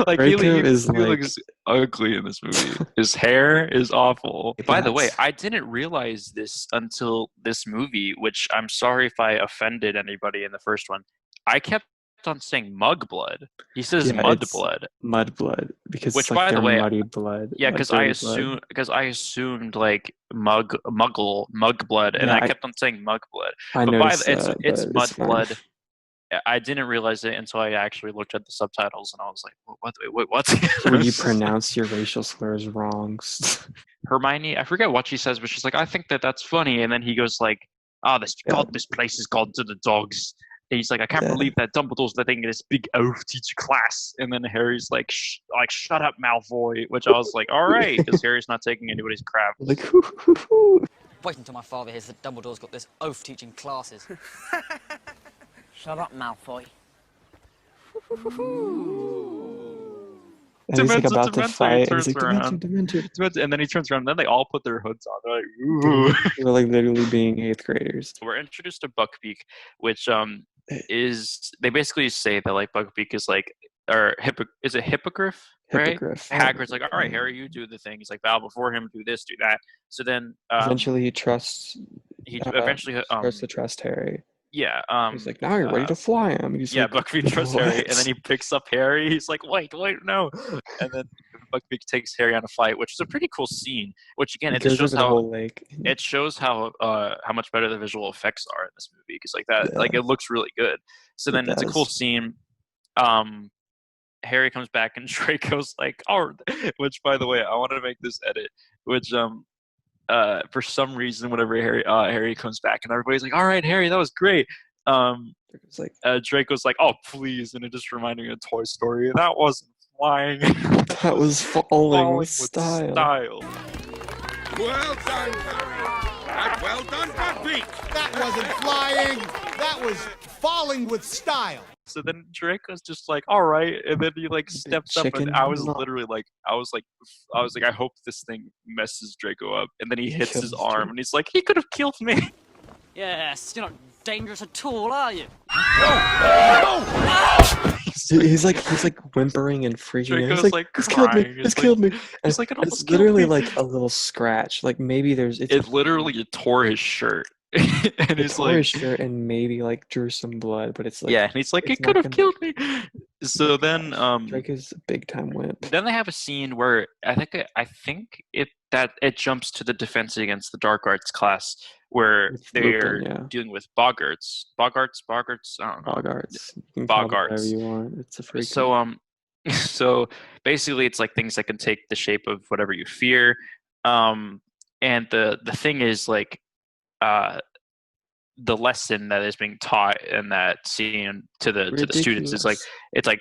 [SPEAKER 4] Like
[SPEAKER 3] Draco
[SPEAKER 4] he
[SPEAKER 3] like...
[SPEAKER 4] looks ugly in this movie. His hair is awful. By the way, I didn't realize this until this movie, which I'm sorry if I offended anybody in the first one. I kept on saying Mugblood. He says Mudblood.
[SPEAKER 3] Mudblood, because
[SPEAKER 4] which,
[SPEAKER 3] it's like
[SPEAKER 4] by the way,
[SPEAKER 3] muddy blood.
[SPEAKER 4] Yeah, because I assumed like Mugblood, and I kept on saying Mugblood.
[SPEAKER 3] I noticed
[SPEAKER 4] it's Mudblood. I didn't realize it until I actually looked at the subtitles, and I was like, "What?"
[SPEAKER 3] When you pronounce your racial slurs wrong.
[SPEAKER 4] Hermione, I forget what she says, but she's like, "I think that's funny," and then he goes like, this place is gone to the dogs." And he's like, "I can't believe that Dumbledore's letting this big oaf teach a class." And then Harry's like, "Shut up, Malfoy," which I was like, "All right," because Harry's not taking anybody's crap.
[SPEAKER 3] Like,
[SPEAKER 1] wait until my father hears that Dumbledore's got this oaf teaching classes. Shut up, Malfoy.
[SPEAKER 3] And he's like about to fight, and he's like,
[SPEAKER 4] Dementor. And then he turns around, and then they all put their hoods on. They're like, ooh.
[SPEAKER 3] They're like literally being 8th graders.
[SPEAKER 4] We're introduced to Buckbeak, which is, they basically say that like Buckbeak is like, or is it Hippogriff? Right?
[SPEAKER 3] Hippogriff.
[SPEAKER 4] Hagrid's like, all right, Harry, you do the thing. He's like, bow before him, do this, do that. So then
[SPEAKER 3] eventually he trusts.
[SPEAKER 4] He eventually
[SPEAKER 3] starts to trust Harry.
[SPEAKER 4] Yeah.
[SPEAKER 3] He's like, now you're ready to fly him. He's like,
[SPEAKER 4] Buckbeak trusts Harry, and then he picks up Harry. He's like, wait, no. And then Buckbeak takes Harry on a flight, which is a pretty cool scene. Which again, it shows how it shows how much better the visual effects are in this movie, because like that, like it looks really good. So then it's a cool scene. Harry comes back and Draco's like, oh, which by the way, I want to make this edit, which for some reason, whenever Harry comes back and everybody's like, all right, Harry, that was great.
[SPEAKER 3] It's like
[SPEAKER 4] Draco's like, oh, please, and it just reminded me of Toy Story. That wasn't flying.
[SPEAKER 3] that was falling with style.
[SPEAKER 7] Well done, Harry. And well done, Buckbeak.
[SPEAKER 11] That wasn't flying. That was falling with style.
[SPEAKER 4] So then Draco's just like, all right, and then he like steps up, and I was literally like, I was like, I hope this thing messes Draco up, and then he hits his arm, and he's like, he could have killed me.
[SPEAKER 1] Yes, you're not dangerous at all, are you?
[SPEAKER 3] He's like whimpering and freaking out. He's like, this killed me. This killed me.
[SPEAKER 4] It's like,
[SPEAKER 3] it's literally like a little scratch. Like maybe
[SPEAKER 4] it literally tore his shirt. And
[SPEAKER 3] it's like his shirt and maybe like drew some blood, but it's like,
[SPEAKER 4] yeah, and he's like, it could have killed me. So then
[SPEAKER 3] Drake is a big time wimp.
[SPEAKER 4] Then they have a scene where I think it jumps to the defense against the dark arts class where they're dealing with Boggarts. I don't know.
[SPEAKER 3] Boggarts. You can
[SPEAKER 4] Boggarts.
[SPEAKER 3] call it whatever you want. It's a freak.
[SPEAKER 4] So basically it's like things that can take the shape of whatever you fear. And the thing is like the lesson that is being taught in that scene to the students is like it's like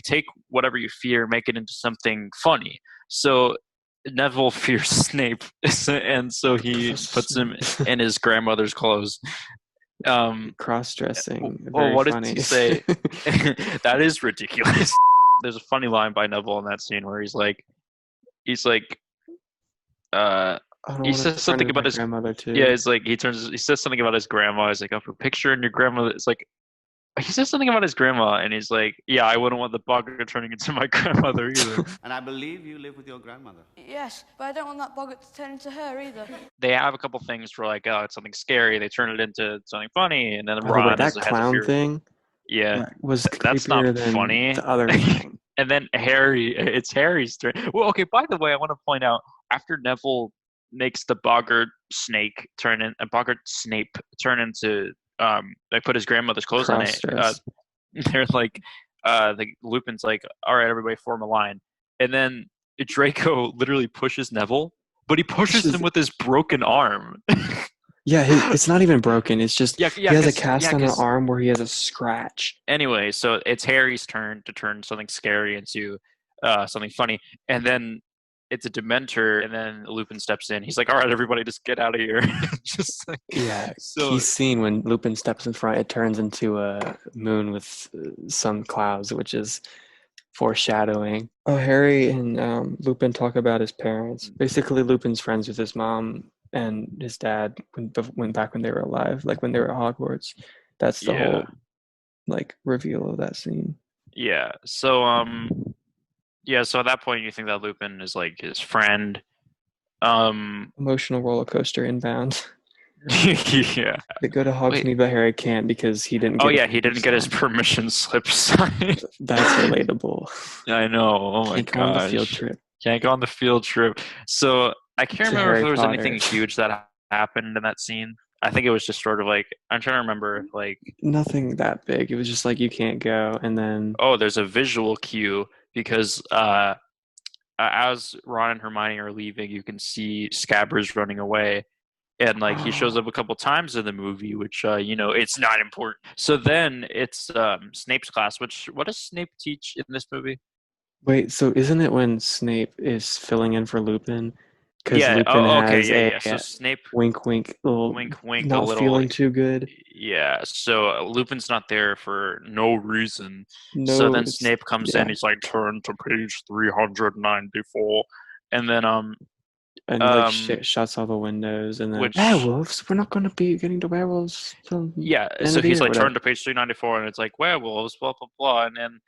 [SPEAKER 4] take whatever you fear, make it into something funny. So Neville fears Snape, and so he puts him in his grandmother's clothes.
[SPEAKER 3] Cross-dressing.
[SPEAKER 4] What
[SPEAKER 3] funny.
[SPEAKER 4] did he say? That is ridiculous. There's a funny line by Neville in that scene where he's like he says something about his
[SPEAKER 3] grandmother too.
[SPEAKER 4] Yeah, it's like he says something about his grandma. He's like, "Oh, a picture in your grandmother." It's like he says something about his grandma, and he's like, "Yeah, I wouldn't want the boggart turning into my grandmother either."
[SPEAKER 12] And I believe you live with your grandmother.
[SPEAKER 13] Yes, but I don't want that boggart to turn into her either.
[SPEAKER 4] They have a couple things for like, oh, it's something scary. They turn it into something funny, and then Ron
[SPEAKER 3] that clown thing.
[SPEAKER 4] Yeah,
[SPEAKER 3] was
[SPEAKER 4] that's not
[SPEAKER 3] than
[SPEAKER 4] funny.
[SPEAKER 3] The other thing.
[SPEAKER 4] And then it's Harry's turn. Well, okay. By the way, I want to point out after Neville makes the boggart Snape turn into they put his grandmother's clothes on it. They're like the Lupin's like, all right, everybody form a line, and then Draco literally pushes Neville, but he pushes him with his broken arm.
[SPEAKER 3] Yeah, it's not even broken. It's just he has a cast on an arm where he has a scratch.
[SPEAKER 4] Anyway, so it's Harry's turn to turn something scary into something funny, and then it's a Dementor, and then Lupin steps in. He's like, all right, everybody, just get out of here. Just like,
[SPEAKER 3] key scene when Lupin steps in front, it turns into a moon with some clouds, which is foreshadowing. Oh, Harry and Lupin talk about his parents. Basically, Lupin's friends with his mom and his dad when back when they were alive, like when they were at Hogwarts. That's the whole like reveal of that scene.
[SPEAKER 4] Yeah. So so at that point you think that Lupin is like his friend.
[SPEAKER 3] Emotional roller coaster inbound.
[SPEAKER 4] Yeah.
[SPEAKER 3] They go to Hogsmeade, but Harry can't because he didn't get
[SPEAKER 4] he didn't get his permission slip signed.
[SPEAKER 3] That's relatable.
[SPEAKER 4] I know. Oh my
[SPEAKER 3] gosh. Can't go on the field trip.
[SPEAKER 4] Can't go on the field trip. So I can't remember if there was anything huge that happened in that scene. I think it was just sort of like, I'm trying to remember, like...
[SPEAKER 3] Nothing that big. It was just like, you can't go, and then...
[SPEAKER 4] Oh, there's a visual cue, because as Ron and Hermione are leaving, you can see Scabbers running away. And, like, he shows up a couple times in the movie, which, it's not important. So then it's Snape's class, what does Snape teach in this movie?
[SPEAKER 3] Wait, so isn't it when Snape is filling in for Lupin? Because Lupin has
[SPEAKER 4] So Snape,
[SPEAKER 3] wink, wink,
[SPEAKER 4] not a little,
[SPEAKER 3] feeling too good.
[SPEAKER 4] Yeah, so Lupin's not there for no reason. So then Snape comes in. He's like, "Turn to page 394," and then
[SPEAKER 3] shuts all the windows, and then werewolves. We're not going to be getting to werewolves.
[SPEAKER 4] So he's like, "Turn to page 394," and it's like werewolves, blah blah blah, and then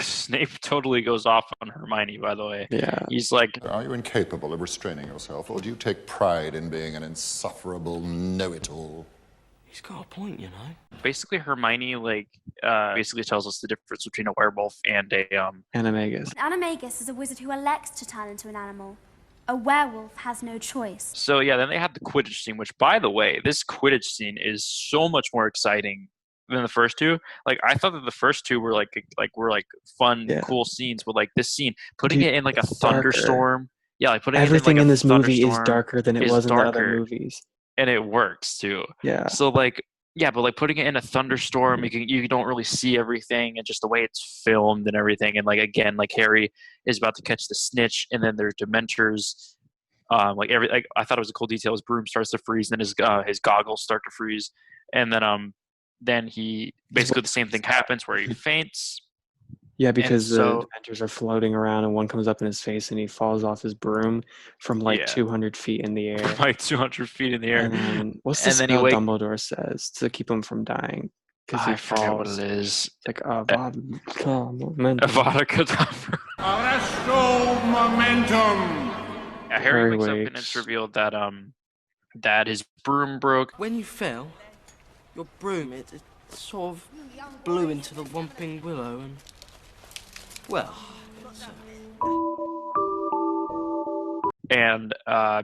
[SPEAKER 4] Snape totally goes off on Hermione, by the way.
[SPEAKER 3] Yeah.
[SPEAKER 4] He's like...
[SPEAKER 14] Are you incapable of restraining yourself, or do you take pride in being an insufferable know-it-all?
[SPEAKER 9] He's got a point, you know.
[SPEAKER 4] Basically, Hermione, basically tells us the difference between a werewolf and a...
[SPEAKER 3] Animagus.
[SPEAKER 10] An animagus is a wizard who elects to turn into an animal. A werewolf has no choice.
[SPEAKER 4] So, then they have the Quidditch scene, which, by the way, this Quidditch scene is so much more exciting than the first two. Like I thought that the first two were like fun, cool scenes, but like this scene, putting it in like a thunderstorm. Yeah, like putting
[SPEAKER 3] everything
[SPEAKER 4] it in like
[SPEAKER 3] in
[SPEAKER 4] a
[SPEAKER 3] this movie is
[SPEAKER 4] thunderstorm
[SPEAKER 3] darker than it
[SPEAKER 4] is
[SPEAKER 3] was in the other
[SPEAKER 4] darker,
[SPEAKER 3] movies.
[SPEAKER 4] and it works too.
[SPEAKER 3] Yeah.
[SPEAKER 4] So like yeah, but like putting it in a thunderstorm, you don't really see everything, and just the way it's filmed and everything. And like again, like Harry is about to catch the snitch, and then there's Dementors. Like I thought it was a cool detail. His broom starts to freeze, then his goggles start to freeze, and then he basically the same thing happens where he faints.
[SPEAKER 3] Yeah, because the Dementors are floating around, and one comes up in his face, and he falls off his broom from like 200 feet in the air.
[SPEAKER 4] Like 200 feet in the air.
[SPEAKER 3] And then what's the spell Dumbledore says to keep him from dying? Because he
[SPEAKER 4] forget what it is.
[SPEAKER 3] It's like Avada
[SPEAKER 4] Kedavra.
[SPEAKER 7] Arresto momentum.
[SPEAKER 4] Yeah, Harry wakes up and it's revealed that that his broom broke.
[SPEAKER 9] When you fell, your broom it sort of blew into the Whomping Willow and well.
[SPEAKER 4] And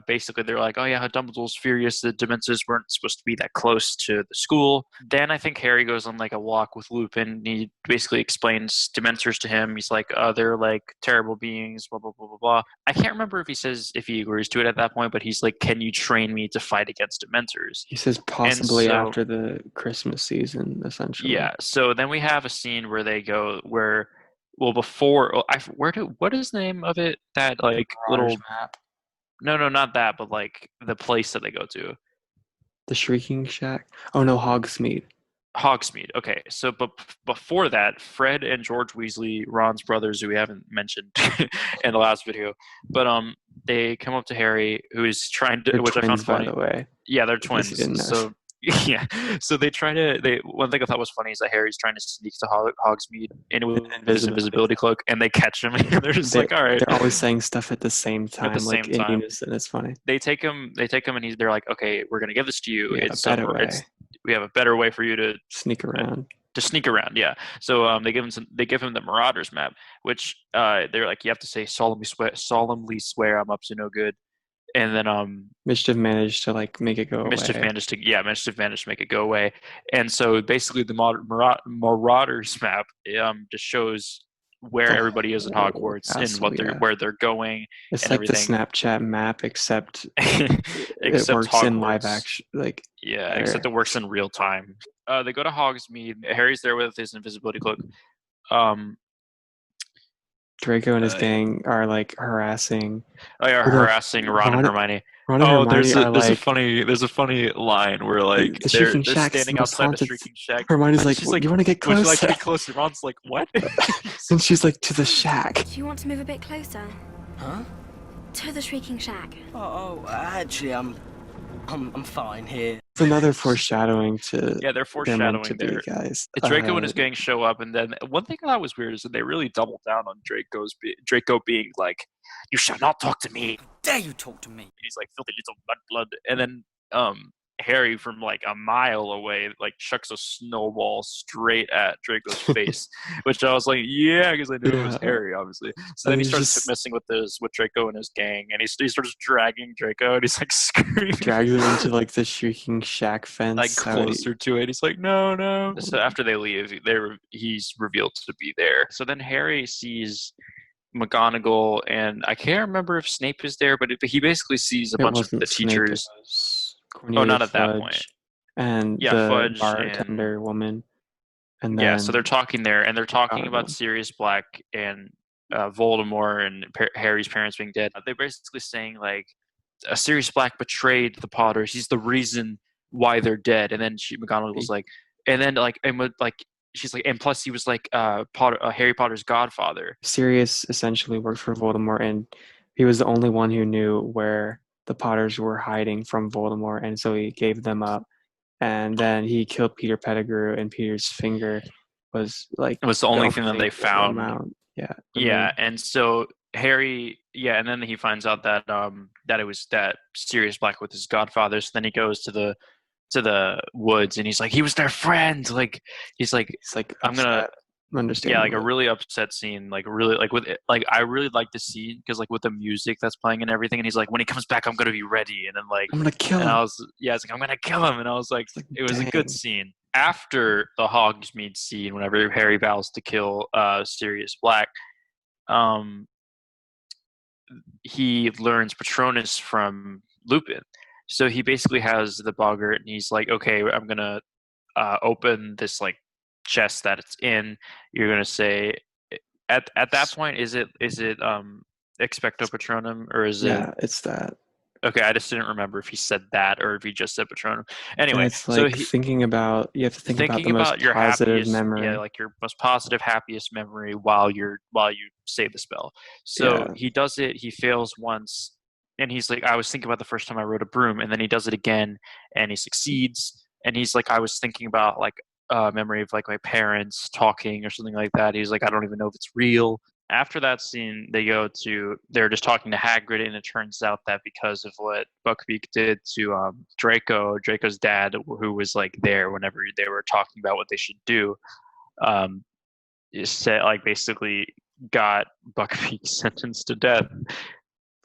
[SPEAKER 4] basically they're like, oh yeah, Dumbledore's furious. The Dementors weren't supposed to be that close to the school. Then I think Harry goes on like a walk with Lupin. And he basically explains Dementors to him. He's like, they're like terrible beings, blah, blah, blah, blah, blah. I can't remember if he agrees to it at that point, but he's like, can you train me to fight against Dementors?
[SPEAKER 3] He says possibly after the Christmas season, essentially.
[SPEAKER 4] Yeah, so then we have a scene where they go where, well, before, what is the name of it? That like little
[SPEAKER 3] map.
[SPEAKER 4] No, not that, but like the place that they go to.
[SPEAKER 3] The Shrieking Shack? Oh no, Hogsmeade.
[SPEAKER 4] Hogsmeade. Okay, so but before that, Fred and George Weasley, Ron's brothers, who we haven't mentioned in the last video, but they come up to Harry, who is trying to, which
[SPEAKER 3] twins,
[SPEAKER 4] I found funny.
[SPEAKER 3] By the way.
[SPEAKER 4] Yeah, they're twins. So yeah, so they try to. One thing I thought was funny is that Harry's trying to sneak to Hogsmeade with his invisibility cloak, and they catch him. And they're just like, all right.
[SPEAKER 3] They're always saying stuff at the same time, like in unison. It's funny.
[SPEAKER 4] They take him, and they're like, okay, we're gonna give this to you.
[SPEAKER 3] Yeah,
[SPEAKER 4] We have a better way for you to
[SPEAKER 3] sneak around.
[SPEAKER 4] Yeah. So they give him the Marauders map, which they're like, you have to say solemnly swear I'm up to no good. And then
[SPEAKER 3] Mischief managed to like make it go away.
[SPEAKER 4] Mischief managed to make it go away. And so basically the Marauders map just shows where everybody is in Hogwarts and where they're going.
[SPEAKER 3] It's
[SPEAKER 4] and
[SPEAKER 3] like
[SPEAKER 4] everything.
[SPEAKER 3] The Snapchat map, except it works
[SPEAKER 4] Hogwarts.
[SPEAKER 3] in live action.
[SPEAKER 4] Except it works in real time. They go to Hogsmeade. Harry's there with his invisibility cloak.
[SPEAKER 3] Draco and his gang are like harassing.
[SPEAKER 4] Harassing Ron and Hermione.
[SPEAKER 3] Ron and Hermione
[SPEAKER 4] there's a funny line where like they're standing outside the Shrieking Shack.
[SPEAKER 3] Hermione's like, you want to get closer?
[SPEAKER 4] Would you like to get closer? Ron's like, what?
[SPEAKER 3] And she's like, to the shack.
[SPEAKER 10] Do you want to move a bit closer?
[SPEAKER 9] Huh?
[SPEAKER 10] To the Shrieking Shack.
[SPEAKER 9] Actually, I'm fine here.
[SPEAKER 3] It's another foreshadowing to
[SPEAKER 4] they're foreshadowing
[SPEAKER 3] there, guys.
[SPEAKER 4] Draco and his gang show up, and then one thing I thought was weird is that they really doubled down on Draco being like, "You shall not talk to me.
[SPEAKER 1] How dare you talk to me?" And
[SPEAKER 4] he's like, "Filthy little blood." And then Harry from like a mile away like chucks a snowball straight at Draco's face, which I was like, yeah, because I knew it was Harry, obviously. So then he starts messing with Draco and his gang, and he starts dragging Draco, and he's like screaming,
[SPEAKER 3] drags him into like the Shrieking Shack fence,
[SPEAKER 4] like closer to it. He's like, no. So after they leave, he's revealed to be there. So then Harry sees McGonagall, and I can't remember if Snape is there, but he basically sees a bunch of the teachers.
[SPEAKER 3] Cornelia
[SPEAKER 4] not at that
[SPEAKER 3] Fudge
[SPEAKER 4] point.
[SPEAKER 3] And the
[SPEAKER 4] Fudge
[SPEAKER 3] bartender woman. And then,
[SPEAKER 4] so they're talking there, and they're talking about Sirius Black and Voldemort and Harry's parents being dead. They're basically saying like, Sirius Black betrayed the Potters. He's the reason why they're dead. And then McGonagall was like, she's like, and plus he was like Harry Potter's godfather.
[SPEAKER 3] Sirius essentially worked for Voldemort, and he was the only one who knew where the Potters were hiding from Voldemort, and so he gave them up. And then he killed Peter Pettigrew, and Peter's finger was like
[SPEAKER 4] it was the only thing that they found.
[SPEAKER 3] Yeah.
[SPEAKER 4] And so Harry, and then he finds out that that it was that Sirius Black with his godfather. So then he goes to the woods, and he's like, he was their friend. Like he's like I'm gonna
[SPEAKER 3] understand.
[SPEAKER 4] Yeah, like a really upset scene, like really like with it, like I really like the scene because like with the music that's playing and everything, and he's like, when he comes back, I'm gonna be ready, and then like
[SPEAKER 3] I'm gonna kill him.
[SPEAKER 4] And I was like, I'm gonna kill him, and I was like, it was a good scene. after the Hogsmeade scene, whenever Harry vows to kill Sirius Black, he learns Patronus from Lupin. So he basically has the boggart, and he's like, okay, I'm gonna open this like chest that it's in. You're gonna say at that point, is it expecto patronum, or is it?
[SPEAKER 3] Yeah, it's that.
[SPEAKER 4] Okay, I just didn't remember if he said that or if he just said patronum.
[SPEAKER 3] And
[SPEAKER 4] Anyway,
[SPEAKER 3] it's
[SPEAKER 4] so
[SPEAKER 3] like thinking about, you have to think about the
[SPEAKER 4] thinking
[SPEAKER 3] most
[SPEAKER 4] about your
[SPEAKER 3] positive
[SPEAKER 4] happiest,
[SPEAKER 3] memory.
[SPEAKER 4] yeah, like your most positive, happiest memory while you say the spell. So
[SPEAKER 3] Yeah.
[SPEAKER 4] he does it. He fails once, and he's like, I was thinking about the first time I rode a broom, and then he does it again, and he succeeds. And he's like, I was thinking about like a memory of like my parents talking or something like that. He's like, I don't even know if it's real. After that scene, they're just talking to Hagrid, and it turns out that because of what Buckbeak did to Draco's dad, who was like there whenever they were talking about what they should do, said like basically got Buckbeak sentenced to death.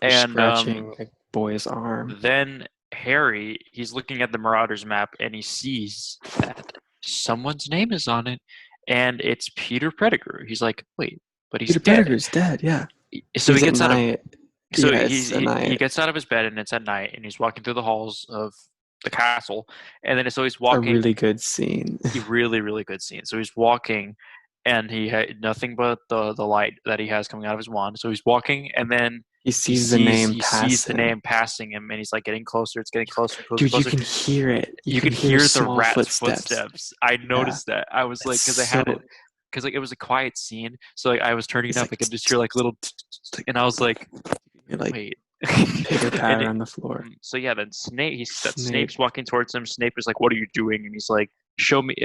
[SPEAKER 4] And
[SPEAKER 3] Scratching a boy's arm.
[SPEAKER 4] then Harry, he's looking at the Marauders map, and he sees that someone's name is on it, and it's Peter Pettigrew. He's like, wait. But he's
[SPEAKER 3] Peter
[SPEAKER 4] dead.
[SPEAKER 3] Pettigrew's dead, yeah.
[SPEAKER 4] So
[SPEAKER 3] He's
[SPEAKER 4] he gets
[SPEAKER 3] at
[SPEAKER 4] out
[SPEAKER 3] night.
[SPEAKER 4] of so
[SPEAKER 3] Yeah,
[SPEAKER 4] he gets out of his bed, and it's at night, and he's walking through the halls of the castle, and then so he's walking.
[SPEAKER 3] A really good scene.
[SPEAKER 4] Really, really good scene. So he's walking, and he had nothing but the light that he has coming out of his wand. So he's walking, and then
[SPEAKER 3] he sees the name
[SPEAKER 4] passing him, and he's like getting closer. It's getting closer, closer,
[SPEAKER 3] Dude,
[SPEAKER 4] closer.
[SPEAKER 3] you can hear it.
[SPEAKER 4] You can hear the
[SPEAKER 3] small
[SPEAKER 4] rat's footsteps. I noticed that. I was like, because I had it. Because like it was a quiet scene, so like I was turning it up, I could just hear like little, and I was like, wait,
[SPEAKER 3] pitter patter on the floor.
[SPEAKER 4] So yeah, then Snape's walking towards him. Snape is like, "What are you doing?" And he's like, "Show me."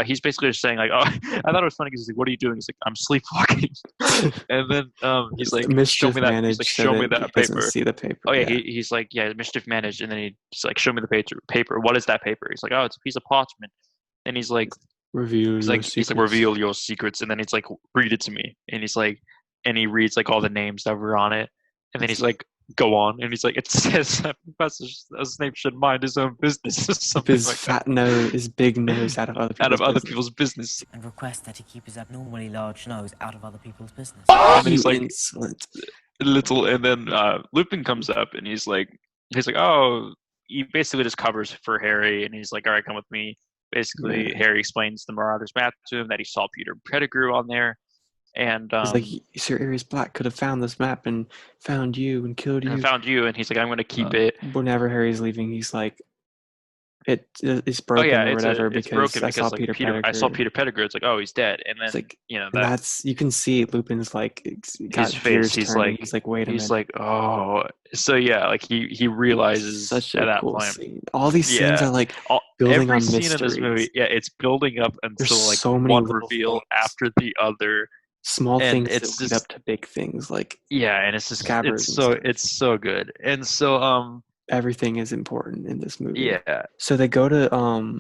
[SPEAKER 4] He's basically just saying like, "Oh," I thought it was funny because he's like, "What are you doing?" He's like, "I'm sleepwalking." And then he's like, "Show me that." He's like, "Show me that paper."
[SPEAKER 3] See the paper.
[SPEAKER 4] Oh yeah, he's like, "Yeah, mischief managed." And then he's like, "Show me the paper. What is that paper?" He's like, "Oh, it's a piece of parchment." And he's like, he's like, reveal your secrets, and then he's like, read it to me, and he's like, and he reads like all the names that were on it, and then he's like, go on, and he's like, it says that Professor Snape should mind his own business.
[SPEAKER 3] Keep his like fat nose, his big nose out of other people's
[SPEAKER 4] business,
[SPEAKER 15] and request that he keep his abnormally large nose out of other people's business.
[SPEAKER 4] And then he's like, insolent. Little, and then Lupin comes up, and he's like, oh, he basically just covers for Harry, and he's like, all right, come with me. Basically, Harry explains the Marauders map to him, that he saw Peter Pettigrew on there, and
[SPEAKER 3] he's like, Sirius Black could have found this map and found you and killed you.
[SPEAKER 4] And he's like, I'm going to keep it.
[SPEAKER 3] Whenever Harry's leaving, he's like, it's broken or whatever because I saw Peter Pettigrew.
[SPEAKER 4] I saw Peter Pettigrew. It's like, oh, he's dead, and then
[SPEAKER 3] like,
[SPEAKER 4] you know
[SPEAKER 3] that's you can see Lupin's like
[SPEAKER 4] his face. He's like,
[SPEAKER 3] wait a minute.
[SPEAKER 4] He's like, oh, so yeah, like he realizes
[SPEAKER 3] such
[SPEAKER 4] at that
[SPEAKER 3] cool
[SPEAKER 4] point.
[SPEAKER 3] Scene. All these scenes are like building on mysteries.
[SPEAKER 4] Every scene in this movie, it's building up until
[SPEAKER 3] There's
[SPEAKER 4] like
[SPEAKER 3] so many
[SPEAKER 4] one reveal after the other.
[SPEAKER 3] Small things
[SPEAKER 4] it's
[SPEAKER 3] that lead up to big things, like
[SPEAKER 4] and it's just it's so good, and so
[SPEAKER 3] everything is important in this movie.
[SPEAKER 4] Yeah.
[SPEAKER 3] So they go to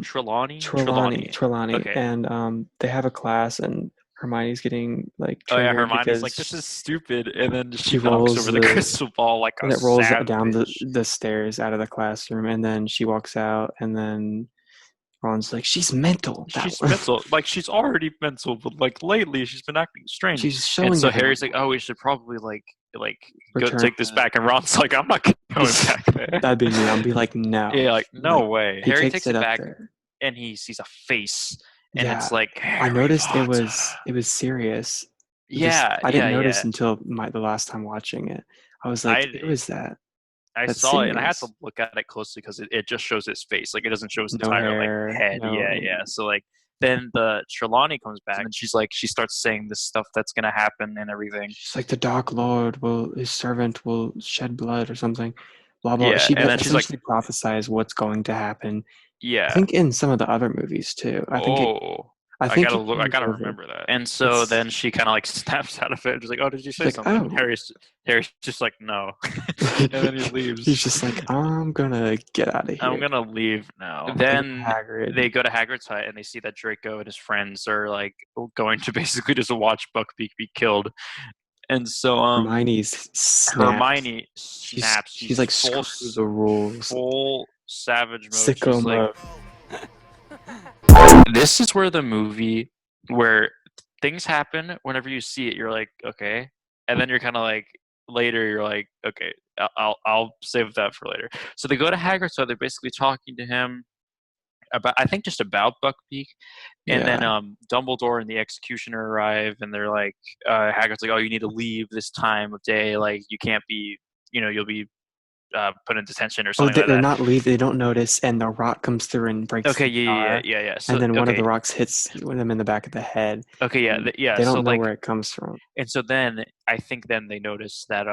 [SPEAKER 4] Trelawney,
[SPEAKER 3] okay. And they have a class, and Hermione's getting like
[SPEAKER 4] Hermione's like, this is stupid, and then she knocks over the crystal ball like a
[SPEAKER 3] and it rolls
[SPEAKER 4] savage.
[SPEAKER 3] down the stairs out of the classroom, and then she walks out, and then Ron's like, she's mental.
[SPEAKER 4] She's mental. Like, she's already mental, but like lately she's been acting strange.
[SPEAKER 3] She's showing.
[SPEAKER 4] And so Harry's like, oh, we should probably like go take this back. And Ron's like, I'm not going back there.
[SPEAKER 3] That'd be me. I'll be like, no.
[SPEAKER 4] Yeah, like no way. Harry takes it back, and he sees a face, and it's like,
[SPEAKER 3] I noticed it was serious. I didn't notice until the last time watching it. I was like, it was that.
[SPEAKER 4] I saw it, and I had to look at it closely because it just shows his face. Like, it doesn't show his entire like head. Yeah. So like, then the Trelawney comes back, and she's like, she starts saying this stuff that's gonna happen and everything.
[SPEAKER 3] She's like, the Dark Lord his servant will shed blood or something. Blah blah.
[SPEAKER 4] Yeah,
[SPEAKER 3] And then she's like, prophesies what's going to happen.
[SPEAKER 4] Yeah.
[SPEAKER 3] I think in some of the other movies too. I
[SPEAKER 4] gotta remember that. And so then she kind of like snaps out of it. She's like, "Oh, did you say something?"
[SPEAKER 3] Oh.
[SPEAKER 4] Harry's just like, "No," and then he leaves.
[SPEAKER 3] He's just like, "I'm gonna get out of here.
[SPEAKER 4] I'm gonna leave now." Then they go to Hagrid's hut, and they see that Draco and his friends are like going to basically just watch Buckbeak be killed. And so
[SPEAKER 3] Hermione snaps. She's like,
[SPEAKER 4] full,
[SPEAKER 3] screw the rules.
[SPEAKER 4] Full savage mode.
[SPEAKER 3] Sicko mode.
[SPEAKER 4] This is where the movie, where things happen. Whenever you see it, you're like, okay, and then you're kind of like, later, you're like, okay, I'll save that for later. So they go to Hagrid's, so they're basically talking to him about, I think, just about Buckbeak, and then
[SPEAKER 3] Yeah.
[SPEAKER 4] Dumbledore and the Executioner arrive, and they're like, Hagrid's like, oh, you need to leave this time of day, like you can't be, you'll be put in detention or
[SPEAKER 3] Oh,
[SPEAKER 4] something like
[SPEAKER 3] they're
[SPEAKER 4] that.
[SPEAKER 3] not leave. They don't notice, and the rock comes through and breaks
[SPEAKER 4] Okay,
[SPEAKER 3] the jar,
[SPEAKER 4] yeah. So
[SPEAKER 3] and then one of
[SPEAKER 4] okay,
[SPEAKER 3] the rocks hits them in the back of the head.
[SPEAKER 4] okay, yeah,
[SPEAKER 3] And
[SPEAKER 4] yeah.
[SPEAKER 3] they
[SPEAKER 4] So
[SPEAKER 3] don't know
[SPEAKER 4] like,
[SPEAKER 3] where it comes from.
[SPEAKER 4] and so then I think then they notice that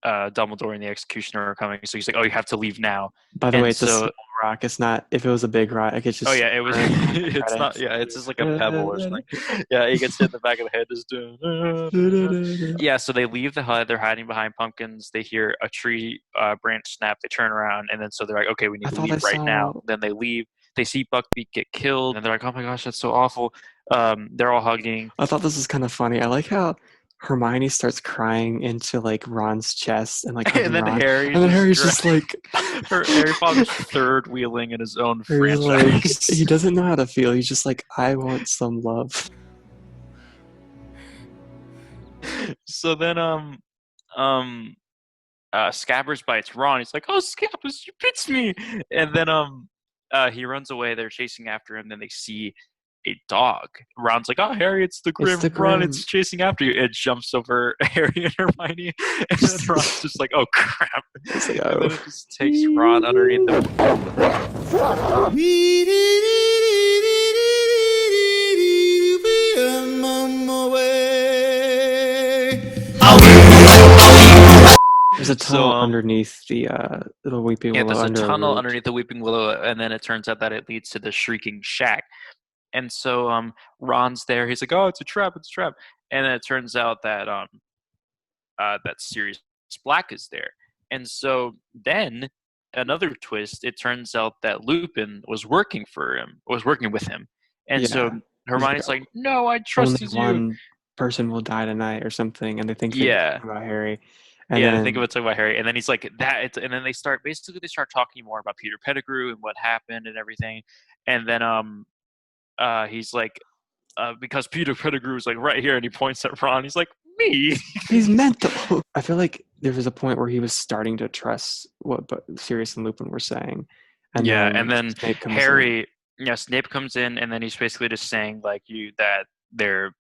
[SPEAKER 4] Dumbledore and the Executioner are coming. So he's like, "Oh, you have to leave now."
[SPEAKER 3] By the way,
[SPEAKER 4] And
[SPEAKER 3] it's a
[SPEAKER 4] so,
[SPEAKER 3] small rock. It's not. If it was a big rock, it's
[SPEAKER 4] oh
[SPEAKER 3] just.
[SPEAKER 4] yeah, it was. It's not. Yeah, it's just like a pebble or something. Yeah, he gets hit in the back of the head. Just doing. Yeah, so they leave the hut. They're hiding behind pumpkins. They hear a tree branch snap. They turn around, and then so they're like, "Okay, we need
[SPEAKER 3] I
[SPEAKER 4] to
[SPEAKER 3] thought I
[SPEAKER 4] leave right now."
[SPEAKER 3] saw.
[SPEAKER 4] Then they leave. They see Buckbeak get killed, and they're like, "Oh my gosh, that's so awful." They're all hugging.
[SPEAKER 3] I thought this was kind of funny. I like how Hermione starts crying into like Ron's chest and like
[SPEAKER 4] And
[SPEAKER 3] hugging
[SPEAKER 4] then
[SPEAKER 3] Ron,
[SPEAKER 4] Harry
[SPEAKER 3] and then Harry's
[SPEAKER 4] just
[SPEAKER 3] just like,
[SPEAKER 4] Harry Potter's third wheeling in his own
[SPEAKER 3] Harry's like,
[SPEAKER 4] franchise.
[SPEAKER 3] he doesn't know how to feel. He's just like, I want some love.
[SPEAKER 4] So then Scabbers bites Ron. He's like, "Oh, Scabbers, you bit me!" And then he runs away. They're chasing after him. Then they see a dog. Ron's like, "Oh, Harry, it's the
[SPEAKER 3] It's
[SPEAKER 4] Grim.
[SPEAKER 3] the
[SPEAKER 4] Ron,
[SPEAKER 3] Grim.
[SPEAKER 4] it's chasing after you." It jumps over Harry and Hermione, and then Ron's just like, "Oh crap!"
[SPEAKER 3] It's like,
[SPEAKER 4] And then
[SPEAKER 3] oh.
[SPEAKER 4] it just takes Ron underneath the.
[SPEAKER 3] There's a
[SPEAKER 4] So,
[SPEAKER 3] tunnel underneath the Weeping
[SPEAKER 4] Yeah,
[SPEAKER 3] Willow
[SPEAKER 4] there's a
[SPEAKER 3] under a
[SPEAKER 4] tunnel
[SPEAKER 3] root.
[SPEAKER 4] underneath the Weeping Willow, and then it turns out that it leads to the Shrieking Shack. And so Ron's there. He's like, "Oh, it's a trap! It's a trap!" And then it turns out that that Sirius Black is there. And so then another twist. It turns out that Lupin was working with him. And so
[SPEAKER 3] Yeah.
[SPEAKER 4] Hermione's like, "No, I
[SPEAKER 3] Only
[SPEAKER 4] trusted you."
[SPEAKER 3] one person will die tonight or something, and they think they're
[SPEAKER 4] Yeah.
[SPEAKER 3] talking about Harry. And
[SPEAKER 4] Yeah, I think
[SPEAKER 3] then
[SPEAKER 4] of it talking about Harry, and then he's like that. And then they start talking more about Peter Pettigrew and what happened and everything. And then he's like, because Peter Pettigrew is like right here, and he points at Ron. He's like, "Me."
[SPEAKER 3] he's mental. I feel like there was a point where he was starting to trust what Sirius and Lupin were saying, and
[SPEAKER 4] Yeah,
[SPEAKER 3] then
[SPEAKER 4] and then
[SPEAKER 3] Snape comes in.
[SPEAKER 4] Harry, yeah, Snape comes in, and then he's basically just saying like that they're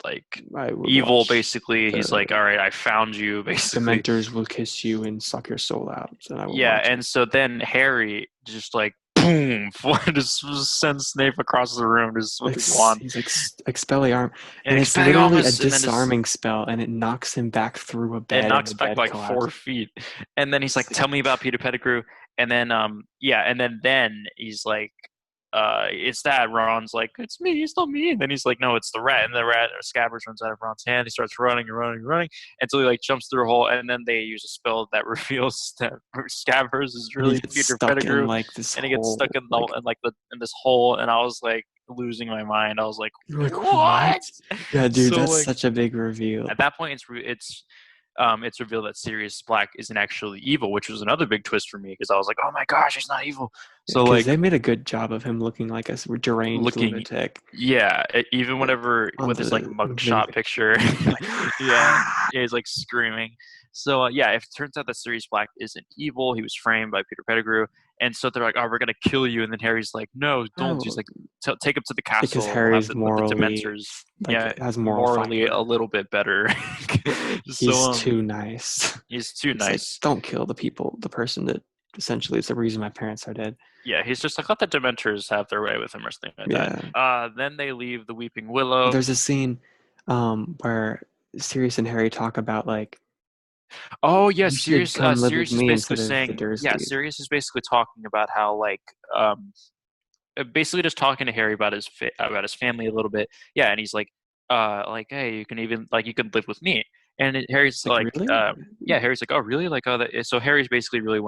[SPEAKER 4] like
[SPEAKER 3] I would
[SPEAKER 4] evil.
[SPEAKER 3] watch
[SPEAKER 4] He's
[SPEAKER 3] the
[SPEAKER 4] like, "All right, I found you." Basically,
[SPEAKER 3] Dementors will kiss you and suck your soul out, and I will
[SPEAKER 4] yeah.
[SPEAKER 3] watch
[SPEAKER 4] And so then Harry just like boom, just sends Snape across the room just with his wand.
[SPEAKER 3] He's like Expelliarm,
[SPEAKER 4] And
[SPEAKER 3] and it's literally a
[SPEAKER 4] Expelliarmus, and then
[SPEAKER 3] disarming spell, and it knocks him back through a bed.
[SPEAKER 4] it knocks
[SPEAKER 3] and the
[SPEAKER 4] back
[SPEAKER 3] bed
[SPEAKER 4] like
[SPEAKER 3] collapses.
[SPEAKER 4] 4 feet, and then he's like, "Tell me about Peter Pettigrew." And then and then he's like, it's that. Ron's like, "It's me, it's not me." And then he's like, "No, it's the rat." And the rat or Scabbers runs out of Ron's hand. He starts running and running and running until he like jumps through a hole, and then they use a spell that reveals that Scabbers is
[SPEAKER 3] And he
[SPEAKER 4] really
[SPEAKER 3] gets
[SPEAKER 4] Peter
[SPEAKER 3] stuck
[SPEAKER 4] Pettigrew,
[SPEAKER 3] in like this
[SPEAKER 4] and he gets
[SPEAKER 3] hole,
[SPEAKER 4] stuck in
[SPEAKER 3] like,
[SPEAKER 4] this hole. And I was like losing my mind. I was like,
[SPEAKER 3] you're like,
[SPEAKER 4] "What?"
[SPEAKER 3] Yeah, dude,
[SPEAKER 4] So
[SPEAKER 3] that's
[SPEAKER 4] like,
[SPEAKER 3] such a big reveal.
[SPEAKER 4] at that point, it's revealed that Sirius Black isn't actually evil, which was another big twist for me because I was like, "Oh my gosh, he's not evil." So
[SPEAKER 3] Because
[SPEAKER 4] like,
[SPEAKER 3] they made a good job of him looking like a deranged lunatic.
[SPEAKER 4] yeah, even whenever
[SPEAKER 3] on
[SPEAKER 4] with his like
[SPEAKER 3] the
[SPEAKER 4] mugshot
[SPEAKER 3] movie.
[SPEAKER 4] picture, yeah, he's like screaming. So yeah, if it turns out that Sirius Black isn't evil, he was framed by Peter Pettigrew, and so they're like, "Oh, we're gonna kill you," and then Harry's like, "No, don't." He's like, "Take him to the castle."
[SPEAKER 3] Because
[SPEAKER 4] We'll
[SPEAKER 3] Harry's
[SPEAKER 4] have with the
[SPEAKER 3] morally,
[SPEAKER 4] Dementors.
[SPEAKER 3] like, has moral
[SPEAKER 4] morally
[SPEAKER 3] fiber.
[SPEAKER 4] a little bit better.
[SPEAKER 3] He's too nice.
[SPEAKER 4] He's too
[SPEAKER 3] He's like,
[SPEAKER 4] nice.
[SPEAKER 3] don't kill the person that essentially is the reason my parents are dead.
[SPEAKER 4] Yeah, he's just like, let the Dementors have their way with him or something like that. Then they leave the Weeping Willow.
[SPEAKER 3] There's a scene where Sirius and Harry talk about like,
[SPEAKER 4] oh yeah,
[SPEAKER 3] you should come live with
[SPEAKER 4] Sirius is
[SPEAKER 3] me
[SPEAKER 4] basically
[SPEAKER 3] instead of the
[SPEAKER 4] saying, yeah,
[SPEAKER 3] Dursleys.
[SPEAKER 4] Sirius is basically talking about how like basically just talking to Harry about his family a little bit. Yeah, and he's like, hey, you can live with me. And Harry's like,
[SPEAKER 3] really?
[SPEAKER 4] yeah, Harry's like, oh really? Like, oh, so Harry's basically really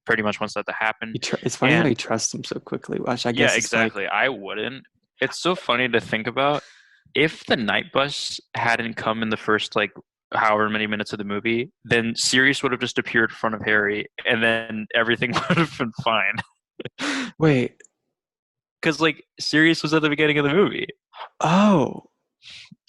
[SPEAKER 4] pretty much wants that to happen.
[SPEAKER 3] It's funny how he trusts him so quickly. Which I guess
[SPEAKER 4] yeah, exactly. I wouldn't. It's so funny to think about. If the night bus hadn't come in the first like however many minutes of the movie, then Sirius would have just appeared in front of Harry, and then everything would have been fine.
[SPEAKER 3] Wait,
[SPEAKER 4] because like Sirius was at the beginning of the movie.
[SPEAKER 3] Oh.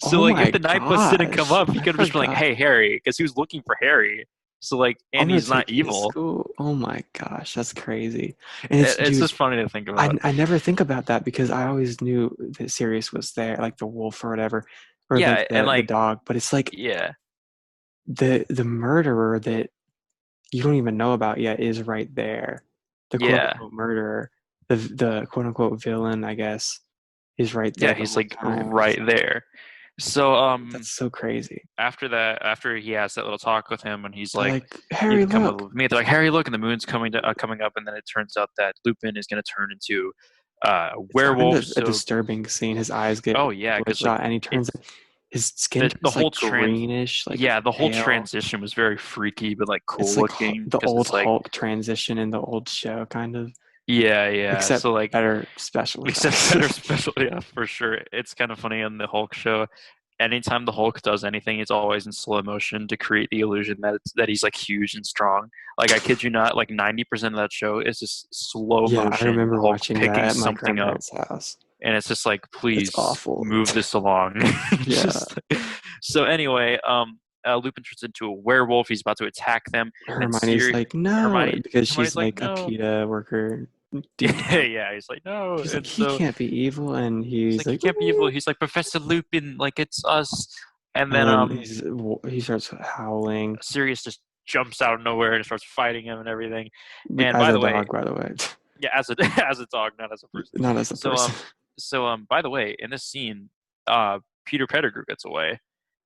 [SPEAKER 4] So
[SPEAKER 3] Oh
[SPEAKER 4] like
[SPEAKER 3] my
[SPEAKER 4] if the Night Bus didn't come
[SPEAKER 3] gosh.
[SPEAKER 4] up, he
[SPEAKER 3] I
[SPEAKER 4] could have just been like,
[SPEAKER 3] forgot.
[SPEAKER 4] "Hey Harry," because he was looking for Harry. So like,
[SPEAKER 3] I'm
[SPEAKER 4] and
[SPEAKER 3] gonna
[SPEAKER 4] he's not
[SPEAKER 3] take you to
[SPEAKER 4] evil.
[SPEAKER 3] school. Oh my gosh, that's crazy. And it's
[SPEAKER 4] It's
[SPEAKER 3] dude,
[SPEAKER 4] just funny to think about.
[SPEAKER 3] I never think about that because I always knew that Sirius was there, like the wolf or whatever, or
[SPEAKER 4] Yeah,
[SPEAKER 3] like
[SPEAKER 4] and
[SPEAKER 3] the
[SPEAKER 4] like,
[SPEAKER 3] dog. But it's like
[SPEAKER 4] yeah,
[SPEAKER 3] the murderer that you don't even know about yet is right there. The quote
[SPEAKER 4] yeah,
[SPEAKER 3] unquote murderer, the quote unquote villain, I guess, is right there
[SPEAKER 4] yeah.
[SPEAKER 3] the
[SPEAKER 4] He's
[SPEAKER 3] whole
[SPEAKER 4] like
[SPEAKER 3] time.
[SPEAKER 4] right there. So
[SPEAKER 3] That's so crazy.
[SPEAKER 4] after that, after he has that little talk with him, and he's
[SPEAKER 3] They're
[SPEAKER 4] like,
[SPEAKER 3] like,
[SPEAKER 4] "You
[SPEAKER 3] Harry,
[SPEAKER 4] can come
[SPEAKER 3] look.
[SPEAKER 4] with me." They're like, "Harry, look!" And the moon's coming up, and then it turns out that Lupin is going to turn into a
[SPEAKER 3] It's kind
[SPEAKER 4] werewolf.
[SPEAKER 3] of a
[SPEAKER 4] So,
[SPEAKER 3] disturbing scene. His eyes get
[SPEAKER 4] oh yeah, because like
[SPEAKER 3] bloodshot, and he turns.
[SPEAKER 4] it's
[SPEAKER 3] His skin
[SPEAKER 4] the
[SPEAKER 3] turns
[SPEAKER 4] whole
[SPEAKER 3] like greenish, like
[SPEAKER 4] yeah, the whole
[SPEAKER 3] pale.
[SPEAKER 4] transition was very freaky, but like
[SPEAKER 3] It's
[SPEAKER 4] cool
[SPEAKER 3] like
[SPEAKER 4] looking
[SPEAKER 3] the
[SPEAKER 4] because
[SPEAKER 3] old
[SPEAKER 4] it's like,
[SPEAKER 3] Hulk transition in the old show, kind of,
[SPEAKER 4] yeah.
[SPEAKER 3] except
[SPEAKER 4] So like,
[SPEAKER 3] better special
[SPEAKER 4] except
[SPEAKER 3] effects.
[SPEAKER 4] better special, yeah, for sure. It's kind of funny on the Hulk show. Anytime the Hulk does anything, it's always in slow motion to create the illusion that he's like huge and strong. Like I kid you not, like 90% of that show is just slow
[SPEAKER 3] Yeah, I
[SPEAKER 4] motion
[SPEAKER 3] remember
[SPEAKER 4] Hulk
[SPEAKER 3] watching that
[SPEAKER 4] picking
[SPEAKER 3] at my
[SPEAKER 4] something up,
[SPEAKER 3] grandparents' house.
[SPEAKER 4] and it's just like,
[SPEAKER 3] It's
[SPEAKER 4] please
[SPEAKER 3] awful.
[SPEAKER 4] move this along.
[SPEAKER 3] Yeah,
[SPEAKER 4] So anyway, Lupin turns into a werewolf. He's about to attack them, and then
[SPEAKER 3] Hermione's like, no, because
[SPEAKER 4] Hermione's
[SPEAKER 3] she's
[SPEAKER 4] like,
[SPEAKER 3] like a
[SPEAKER 4] no.
[SPEAKER 3] PETA worker deep down.
[SPEAKER 4] Yeah, he's like, no,
[SPEAKER 3] She's like,
[SPEAKER 4] and
[SPEAKER 3] he
[SPEAKER 4] so
[SPEAKER 3] can't be evil, and
[SPEAKER 4] he's
[SPEAKER 3] he's
[SPEAKER 4] like, he
[SPEAKER 3] like,
[SPEAKER 4] can't be evil.
[SPEAKER 3] "Ooh."
[SPEAKER 4] He's like, Professor Lupin, like it's us. And
[SPEAKER 3] And
[SPEAKER 4] then
[SPEAKER 3] then he starts howling
[SPEAKER 4] Sirius just jumps out of nowhere and starts fighting him and everything. And
[SPEAKER 3] as
[SPEAKER 4] by
[SPEAKER 3] a
[SPEAKER 4] the way,
[SPEAKER 3] dog, by the way,
[SPEAKER 4] yeah, as a as a dog, not as a person.
[SPEAKER 3] not as a
[SPEAKER 4] So
[SPEAKER 3] person.
[SPEAKER 4] by the way, in this scene, Peter Pettigrew gets away.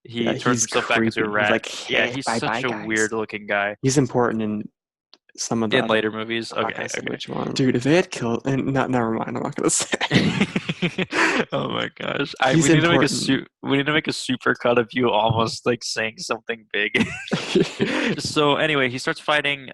[SPEAKER 3] Yeah,
[SPEAKER 4] He turns
[SPEAKER 3] he's
[SPEAKER 4] himself back into a
[SPEAKER 3] creepy. He's
[SPEAKER 4] rat.
[SPEAKER 3] like,
[SPEAKER 4] Yeah,
[SPEAKER 3] hey,
[SPEAKER 4] he's
[SPEAKER 3] bye
[SPEAKER 4] such
[SPEAKER 3] bye,
[SPEAKER 4] a
[SPEAKER 3] guys.
[SPEAKER 4] weird looking guy.
[SPEAKER 3] He's important in some of the
[SPEAKER 4] In
[SPEAKER 3] other
[SPEAKER 4] later
[SPEAKER 3] movies.
[SPEAKER 4] movies.
[SPEAKER 3] I'm not
[SPEAKER 4] Okay,
[SPEAKER 3] gonna say
[SPEAKER 4] okay.
[SPEAKER 3] which one. Dude, if they had killed, and not, never mind. I'm not gonna say.
[SPEAKER 4] Oh my gosh!
[SPEAKER 3] He's
[SPEAKER 4] We need to make
[SPEAKER 3] important.
[SPEAKER 4] we need to make a super cut of you almost like saying something big. So anyway, he starts fighting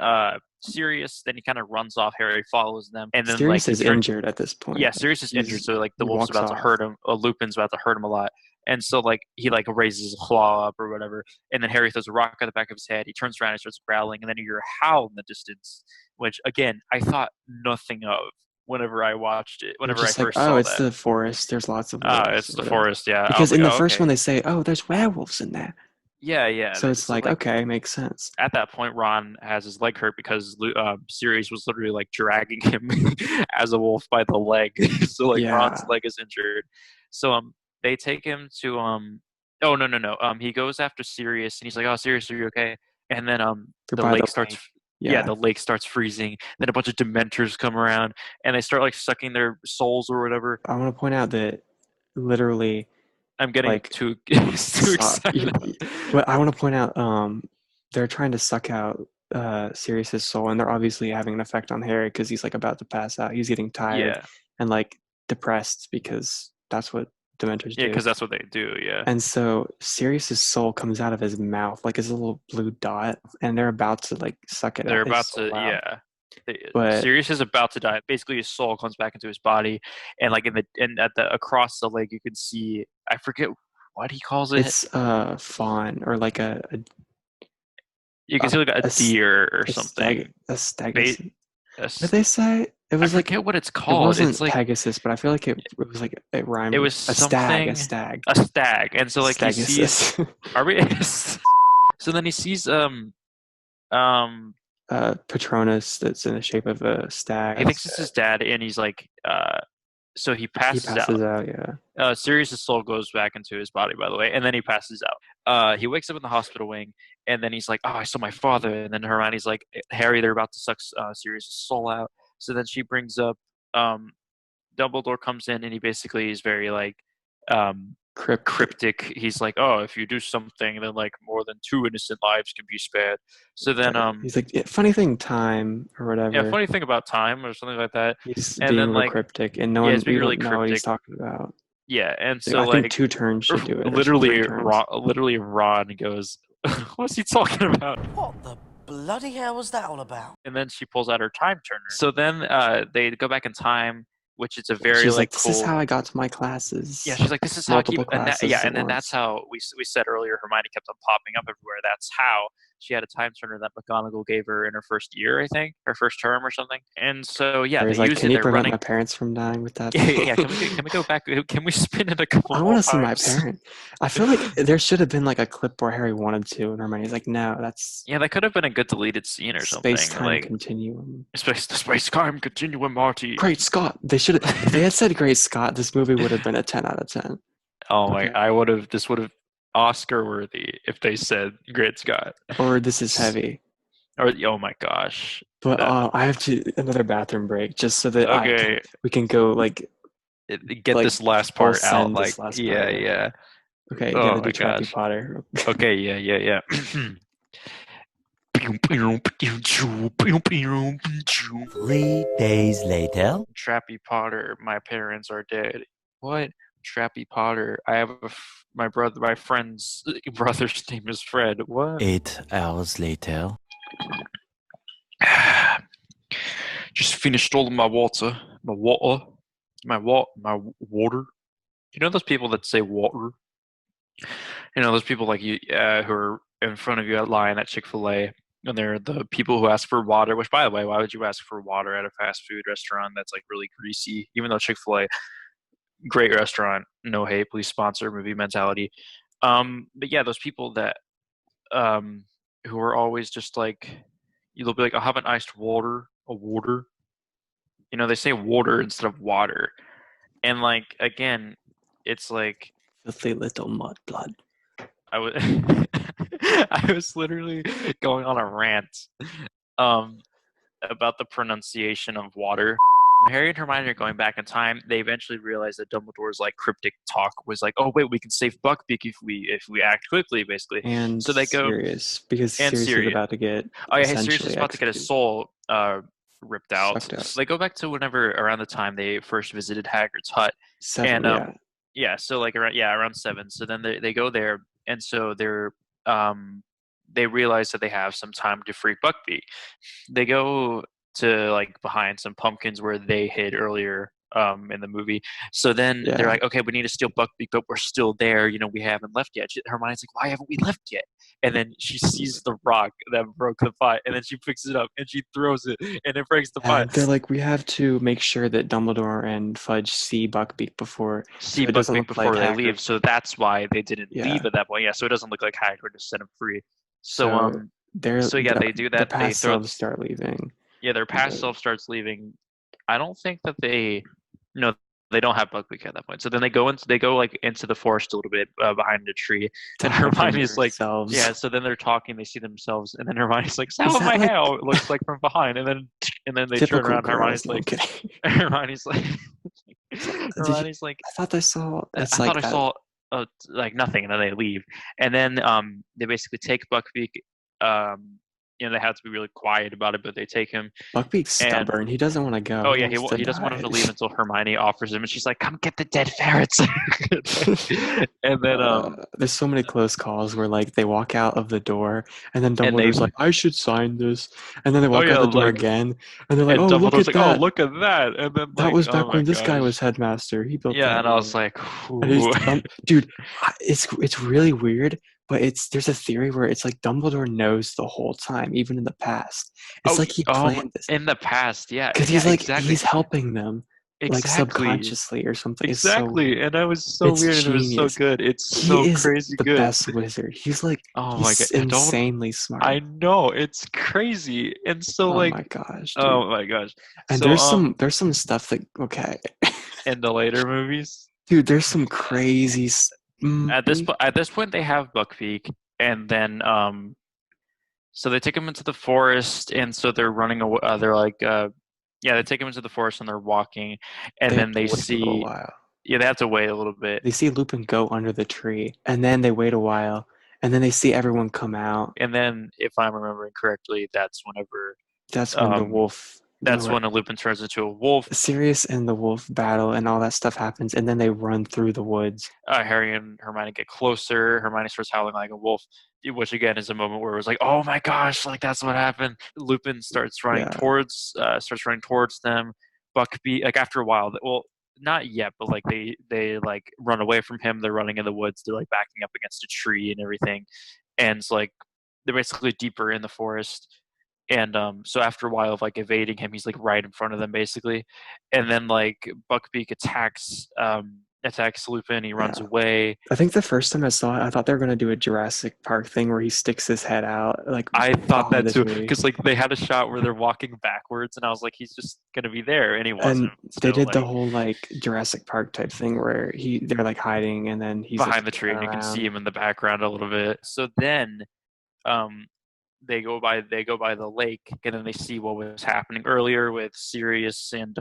[SPEAKER 4] Sirius. Then he kind of runs off. Harry follows them, and then like
[SPEAKER 3] Sirius is injured at this point.
[SPEAKER 4] yeah,
[SPEAKER 3] Like,
[SPEAKER 4] Sirius is injured. So like the
[SPEAKER 3] he
[SPEAKER 4] wolf's
[SPEAKER 3] walks
[SPEAKER 4] about to
[SPEAKER 3] off.
[SPEAKER 4] hurt him. Lupin's about to hurt him a lot. And so like he like raises a claw up or whatever, and then Harry throws a rock at the back of his head. He turns around and starts growling, and then you hear a howl in the distance, which again I thought nothing of whenever I watched it.
[SPEAKER 3] You're
[SPEAKER 4] Whenever I
[SPEAKER 3] just like,
[SPEAKER 4] first
[SPEAKER 3] oh,
[SPEAKER 4] saw
[SPEAKER 3] it's
[SPEAKER 4] that,
[SPEAKER 3] the forest. There's lots of wolves.
[SPEAKER 4] it's
[SPEAKER 3] Or
[SPEAKER 4] the
[SPEAKER 3] whatever.
[SPEAKER 4] forest. Yeah, I was
[SPEAKER 3] Because
[SPEAKER 4] like,
[SPEAKER 3] in the
[SPEAKER 4] oh,
[SPEAKER 3] first one
[SPEAKER 4] okay.
[SPEAKER 3] they say, oh, there's werewolves in there.
[SPEAKER 4] Yeah.
[SPEAKER 3] So it's like,
[SPEAKER 4] like
[SPEAKER 3] okay, makes sense.
[SPEAKER 4] at that point, Ron has his leg hurt because Sirius was literally like dragging him as a wolf by the leg. So like Ron's
[SPEAKER 3] Yeah.
[SPEAKER 4] leg is injured. So they take him to oh no. He goes after Sirius and he's like, oh Sirius, are you okay? And then
[SPEAKER 3] They're
[SPEAKER 4] the
[SPEAKER 3] by
[SPEAKER 4] lake
[SPEAKER 3] the
[SPEAKER 4] starts
[SPEAKER 3] lake.
[SPEAKER 4] yeah,
[SPEAKER 3] Yeah.
[SPEAKER 4] the lake starts freezing. Then a bunch of Dementors come around and they start like sucking their souls or whatever.
[SPEAKER 3] I want to point out that literally,
[SPEAKER 4] I'm getting
[SPEAKER 3] like,
[SPEAKER 4] too
[SPEAKER 3] suck.
[SPEAKER 4] excited.
[SPEAKER 3] But I want to point out, they're trying to suck out Sirius's soul, and they're obviously having an effect on Harry because he's like about to pass out. He's getting tired
[SPEAKER 4] Yeah.
[SPEAKER 3] and like depressed because that's what Dementors
[SPEAKER 4] Yeah,
[SPEAKER 3] do.
[SPEAKER 4] because that's what they do, yeah.
[SPEAKER 3] And so Sirius's soul comes out of his mouth, like it's a little blue dot, and they're about to like suck it
[SPEAKER 4] They're
[SPEAKER 3] out.
[SPEAKER 4] about to, yeah.
[SPEAKER 3] But
[SPEAKER 4] Sirius is about to die. Basically, his soul comes back into his body, and like across the lake, you can see. I forget what he calls it.
[SPEAKER 3] it's a fawn or like
[SPEAKER 4] You can see like a deer or something.
[SPEAKER 3] A stegus.
[SPEAKER 4] What
[SPEAKER 3] What did they say? It was
[SPEAKER 4] I
[SPEAKER 3] like
[SPEAKER 4] forget what it's
[SPEAKER 3] it
[SPEAKER 4] called.
[SPEAKER 3] wasn't
[SPEAKER 4] It's like
[SPEAKER 3] Pegasus, but I feel like it was like it rhymed.
[SPEAKER 4] it
[SPEAKER 3] with
[SPEAKER 4] was
[SPEAKER 3] a stag. A
[SPEAKER 4] something.
[SPEAKER 3] stag.
[SPEAKER 4] A stag, and so like he sees.
[SPEAKER 3] Stegasus.
[SPEAKER 4] Are we? So then he sees
[SPEAKER 3] Patronus that's in the shape of a stag.
[SPEAKER 4] he thinks it's his dad, and he's like so he passes out.
[SPEAKER 3] Yeah.
[SPEAKER 4] Sirius's soul goes back into his body, by the way, and then he passes out. He wakes up in the hospital wing, and then he's like, "Oh, I saw my father." And then Hermione's like, "Harry, they're about to suck Sirius's soul out." So then she brings up Dumbledore comes in, and he basically is very like cryptic. He's like, "Oh, if you do something, then like more than 2 innocent lives can be spared." So then
[SPEAKER 3] he's like, funny thing, time or whatever.
[SPEAKER 4] yeah, funny thing about time or something like that.
[SPEAKER 3] He's
[SPEAKER 4] and
[SPEAKER 3] being
[SPEAKER 4] then
[SPEAKER 3] real
[SPEAKER 4] like
[SPEAKER 3] cryptic, and no
[SPEAKER 4] yeah,
[SPEAKER 3] one
[SPEAKER 4] he's being really
[SPEAKER 3] know what he's
[SPEAKER 4] cryptic.
[SPEAKER 3] talking about.
[SPEAKER 4] Yeah, and
[SPEAKER 3] Like,
[SPEAKER 4] so
[SPEAKER 3] I
[SPEAKER 4] like
[SPEAKER 3] think 2 turns should do it. or
[SPEAKER 4] literally,
[SPEAKER 3] 3 turns.
[SPEAKER 4] literally, Ron goes, "What's he talking about?"
[SPEAKER 9] What the bloody hell was that all about?
[SPEAKER 4] And then she pulls out her time turner. So then they go back in time, which is a very
[SPEAKER 3] She's
[SPEAKER 4] like
[SPEAKER 3] this
[SPEAKER 4] cool.
[SPEAKER 3] is how I got to my classes.
[SPEAKER 4] Yeah, she's like, this is how I keep.
[SPEAKER 3] Multiple classes
[SPEAKER 4] And
[SPEAKER 3] at
[SPEAKER 4] then that's
[SPEAKER 3] once.
[SPEAKER 4] how we said earlier. Hermione kept on popping up everywhere. That's how she had a time turner that McGonagall gave her in her first year, I think, her first term or something. And so yeah,
[SPEAKER 3] Or
[SPEAKER 4] they
[SPEAKER 3] he's like,
[SPEAKER 4] use
[SPEAKER 3] can
[SPEAKER 4] it.
[SPEAKER 3] you
[SPEAKER 4] They're
[SPEAKER 3] prevent
[SPEAKER 4] running.
[SPEAKER 3] my parents from dying with that?
[SPEAKER 4] Yeah, can we go back? Can we spin it a couple
[SPEAKER 3] I
[SPEAKER 4] more
[SPEAKER 3] want to see my
[SPEAKER 4] times?
[SPEAKER 3] parent. I feel like there should have been like a clip where Harry wanted to, and Hermione's like, no, that's
[SPEAKER 4] Yeah, that could have been a good deleted scene or something.
[SPEAKER 3] space-time
[SPEAKER 4] Like
[SPEAKER 3] continuum.
[SPEAKER 4] the space-time continuum, Marty.
[SPEAKER 3] Great Scott! They should have. If they had said Great Scott, this movie would have been a 10 out of 10.
[SPEAKER 4] Oh my! This would have Oscar worthy if they said Great Scott.
[SPEAKER 3] Or this is heavy.
[SPEAKER 4] Or oh my gosh.
[SPEAKER 3] But I have to another bathroom break just so that
[SPEAKER 4] Okay.
[SPEAKER 3] we can go like
[SPEAKER 4] get
[SPEAKER 3] like,
[SPEAKER 4] this last
[SPEAKER 3] full
[SPEAKER 4] part out.
[SPEAKER 3] send
[SPEAKER 4] Like
[SPEAKER 3] this last
[SPEAKER 4] yeah,
[SPEAKER 3] part.
[SPEAKER 4] yeah.
[SPEAKER 3] Okay,
[SPEAKER 4] Oh
[SPEAKER 3] gotta
[SPEAKER 4] my
[SPEAKER 3] do Trappy
[SPEAKER 4] gosh.
[SPEAKER 3] Potter.
[SPEAKER 4] Okay, yeah.
[SPEAKER 8] Three days later.
[SPEAKER 4] Trappy Potter, my parents are dead. What? Trappy Potter. I have my friend's brother's name is Fred. What?
[SPEAKER 8] 8 hours later.
[SPEAKER 4] Just finished all of my water. My water. You know those people that say water? You know those people like you who are in front of you at line at Chick-fil-A, and they're the people who ask for water. Which, by the way, why would you ask for water at a fast food restaurant that's like really greasy? Even though Chick-fil-A, great restaurant, no hate, please sponsor movie mentality. But yeah, those people that who are always just like, they'll be like, I'll have an iced water, a water. You know, they say water instead of water, and like again, it's like
[SPEAKER 3] filthy little mudblood.
[SPEAKER 4] I was literally going on a rant about the pronunciation of water. Harry and Hermione are going back in time. They eventually realize that Dumbledore's like cryptic talk was like, "Oh wait, we can save Buckbeak if we act quickly," basically.
[SPEAKER 3] And
[SPEAKER 4] so they go
[SPEAKER 3] Sirius, because
[SPEAKER 4] and
[SPEAKER 3] Sirius is
[SPEAKER 4] Sirius.
[SPEAKER 3] about to get
[SPEAKER 4] Oh yeah, Sirius is about to get
[SPEAKER 3] executed.
[SPEAKER 4] his soul ripped out.
[SPEAKER 3] Sucked out.
[SPEAKER 4] So they go back to whenever around the time they first visited Hagrid's hut.
[SPEAKER 3] 7,
[SPEAKER 4] And yeah, so like around 7. So then they go there, and so they realize that they have some time to free Buckbeak. They go to like behind some pumpkins where they hid earlier in the movie. So then they're like, okay, we need to steal Buckbeak, but we're still there. You know, we haven't left yet. Hermione's like, why haven't we left yet? And then she sees the rock that broke the pot, and then she picks it up and she throws it, and it breaks the pot.
[SPEAKER 3] They're like, we have to make sure that Dumbledore and Fudge see Buckbeak before
[SPEAKER 4] they leave. So that's why they didn't leave at that point. Yeah, so it doesn't look like Hagrid just set him free. So they do that.
[SPEAKER 3] Their past selves start leaving.
[SPEAKER 4] Yeah, their past self starts leaving. I don't think that they don't have Buckbeak at that point. So then they go into the forest a little bit behind a tree, and Hermione's like, yeah. So then they're talking, they see themselves, and then Hermione's like, "How my hair looks like from behind?" And then they turn around.
[SPEAKER 3] Girls,
[SPEAKER 4] Hermione's like,
[SPEAKER 3] I thought I saw.
[SPEAKER 4] I saw like nothing, and then they leave, and then they basically take Buckbeak. They have to be really quiet about it, but they take him.
[SPEAKER 3] Buckbeak's stubborn. He doesn't want to go.
[SPEAKER 4] Oh yeah, he doesn't want him to leave until Hermione offers him, and she's like, "Come get the dead ferrets." And then
[SPEAKER 3] there's so many close calls where like they walk out of the door, and then Dumbledore's like, "I should sign this," and then they walk out the door again, and they're like, "Oh, look at that!
[SPEAKER 4] Oh, look at that!" And then
[SPEAKER 3] that was back when this guy was headmaster. He built.
[SPEAKER 4] Yeah, and I was like,
[SPEAKER 3] dude, it's really weird. But there's a theory where it's like Dumbledore knows the whole time, even in the past. It's like he planned this.
[SPEAKER 4] In the past, yeah.
[SPEAKER 3] Because he's like, he's helping them. Like subconsciously or something.
[SPEAKER 4] Exactly. And that was so weird and it was so good. It's so crazy good.
[SPEAKER 3] He is the best wizard. He's like insanely smart.
[SPEAKER 4] I know. It's crazy. And so
[SPEAKER 3] oh my gosh. Dude.
[SPEAKER 4] Oh my gosh.
[SPEAKER 3] And there's some stuff that
[SPEAKER 4] in the later movies.
[SPEAKER 3] Dude, there's some crazy
[SPEAKER 4] At this point, they have Buckbeak, and then so they take him into the forest, and so they're running away. They're like, they take him into the forest, and they're walking, and then they see, they have to wait a little bit.
[SPEAKER 3] They see Lupin go under the tree, and then they wait a while, and then they see everyone come out.
[SPEAKER 4] And then, if I'm remembering correctly, that's when
[SPEAKER 3] the wolf.
[SPEAKER 4] That's when Lupin turns into a wolf.
[SPEAKER 3] Sirius and the wolf battle and all that stuff happens, and then they run through the woods.
[SPEAKER 4] Harry and Hermione get closer. Hermione starts howling like a wolf, which again is a moment where it was like, "Oh my gosh!" Like that's what happened. Lupin starts running towards them. Buckbeak, like after a while, not yet, but like they like run away from him. They're running in the woods. They're like backing up against a tree and everything, and it's like they're basically deeper in the forest. And so after a while of like evading him, he's like right in front of them basically. And then like Buckbeak attacks Lupin, he runs
[SPEAKER 3] Yeah.
[SPEAKER 4] away.
[SPEAKER 3] I think the first time I saw it, I thought they were gonna do a Jurassic Park thing where he sticks his head out, like
[SPEAKER 4] I thought
[SPEAKER 3] behind
[SPEAKER 4] that
[SPEAKER 3] the
[SPEAKER 4] too,
[SPEAKER 3] tree.
[SPEAKER 4] because like they had a shot where they're walking backwards, and I was like, he's just gonna be there, and he wasn't.
[SPEAKER 3] And they
[SPEAKER 4] Still,
[SPEAKER 3] did the
[SPEAKER 4] like,
[SPEAKER 3] whole like Jurassic Park type thing where they're like hiding and then he's
[SPEAKER 4] behind
[SPEAKER 3] like
[SPEAKER 4] the tree, and you can see
[SPEAKER 3] around.
[SPEAKER 4] him in the background a little bit. So then, they go by the lake, and then they see what was happening earlier with Sirius and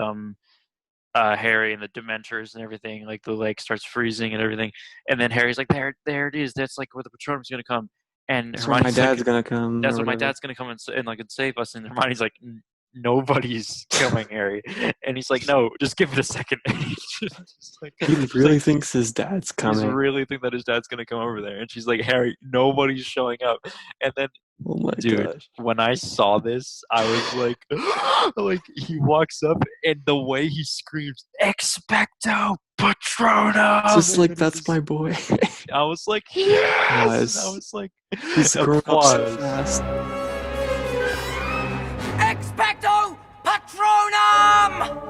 [SPEAKER 4] Harry and the Dementors and everything. Like the lake starts freezing and everything, and then Harry's like, there it is. That's like where the Patronum's gonna come. And
[SPEAKER 3] That's where my
[SPEAKER 4] Hermione's like,
[SPEAKER 3] dad's gonna come
[SPEAKER 4] that's
[SPEAKER 3] or
[SPEAKER 4] when my
[SPEAKER 3] whatever.
[SPEAKER 4] dad's gonna come and like and save us. And Hermione's like, nobody's killing Harry. And he's like, no, just give it a second.
[SPEAKER 3] He really thinks his dad's
[SPEAKER 4] He's
[SPEAKER 3] coming.
[SPEAKER 4] really think that his dad's gonna come over there. And she's like, Harry, nobody's showing up. And then,
[SPEAKER 3] Oh my
[SPEAKER 4] dude,
[SPEAKER 3] gosh.
[SPEAKER 4] when I saw this, I was like, like he walks up and the way he screams, Expecto Patronum!
[SPEAKER 3] Just like
[SPEAKER 4] And
[SPEAKER 3] that's my boy.
[SPEAKER 4] I was like, yes! And I was like,
[SPEAKER 3] he's growing up so
[SPEAKER 4] applause.
[SPEAKER 3] fast.
[SPEAKER 16] Expecto Patronum!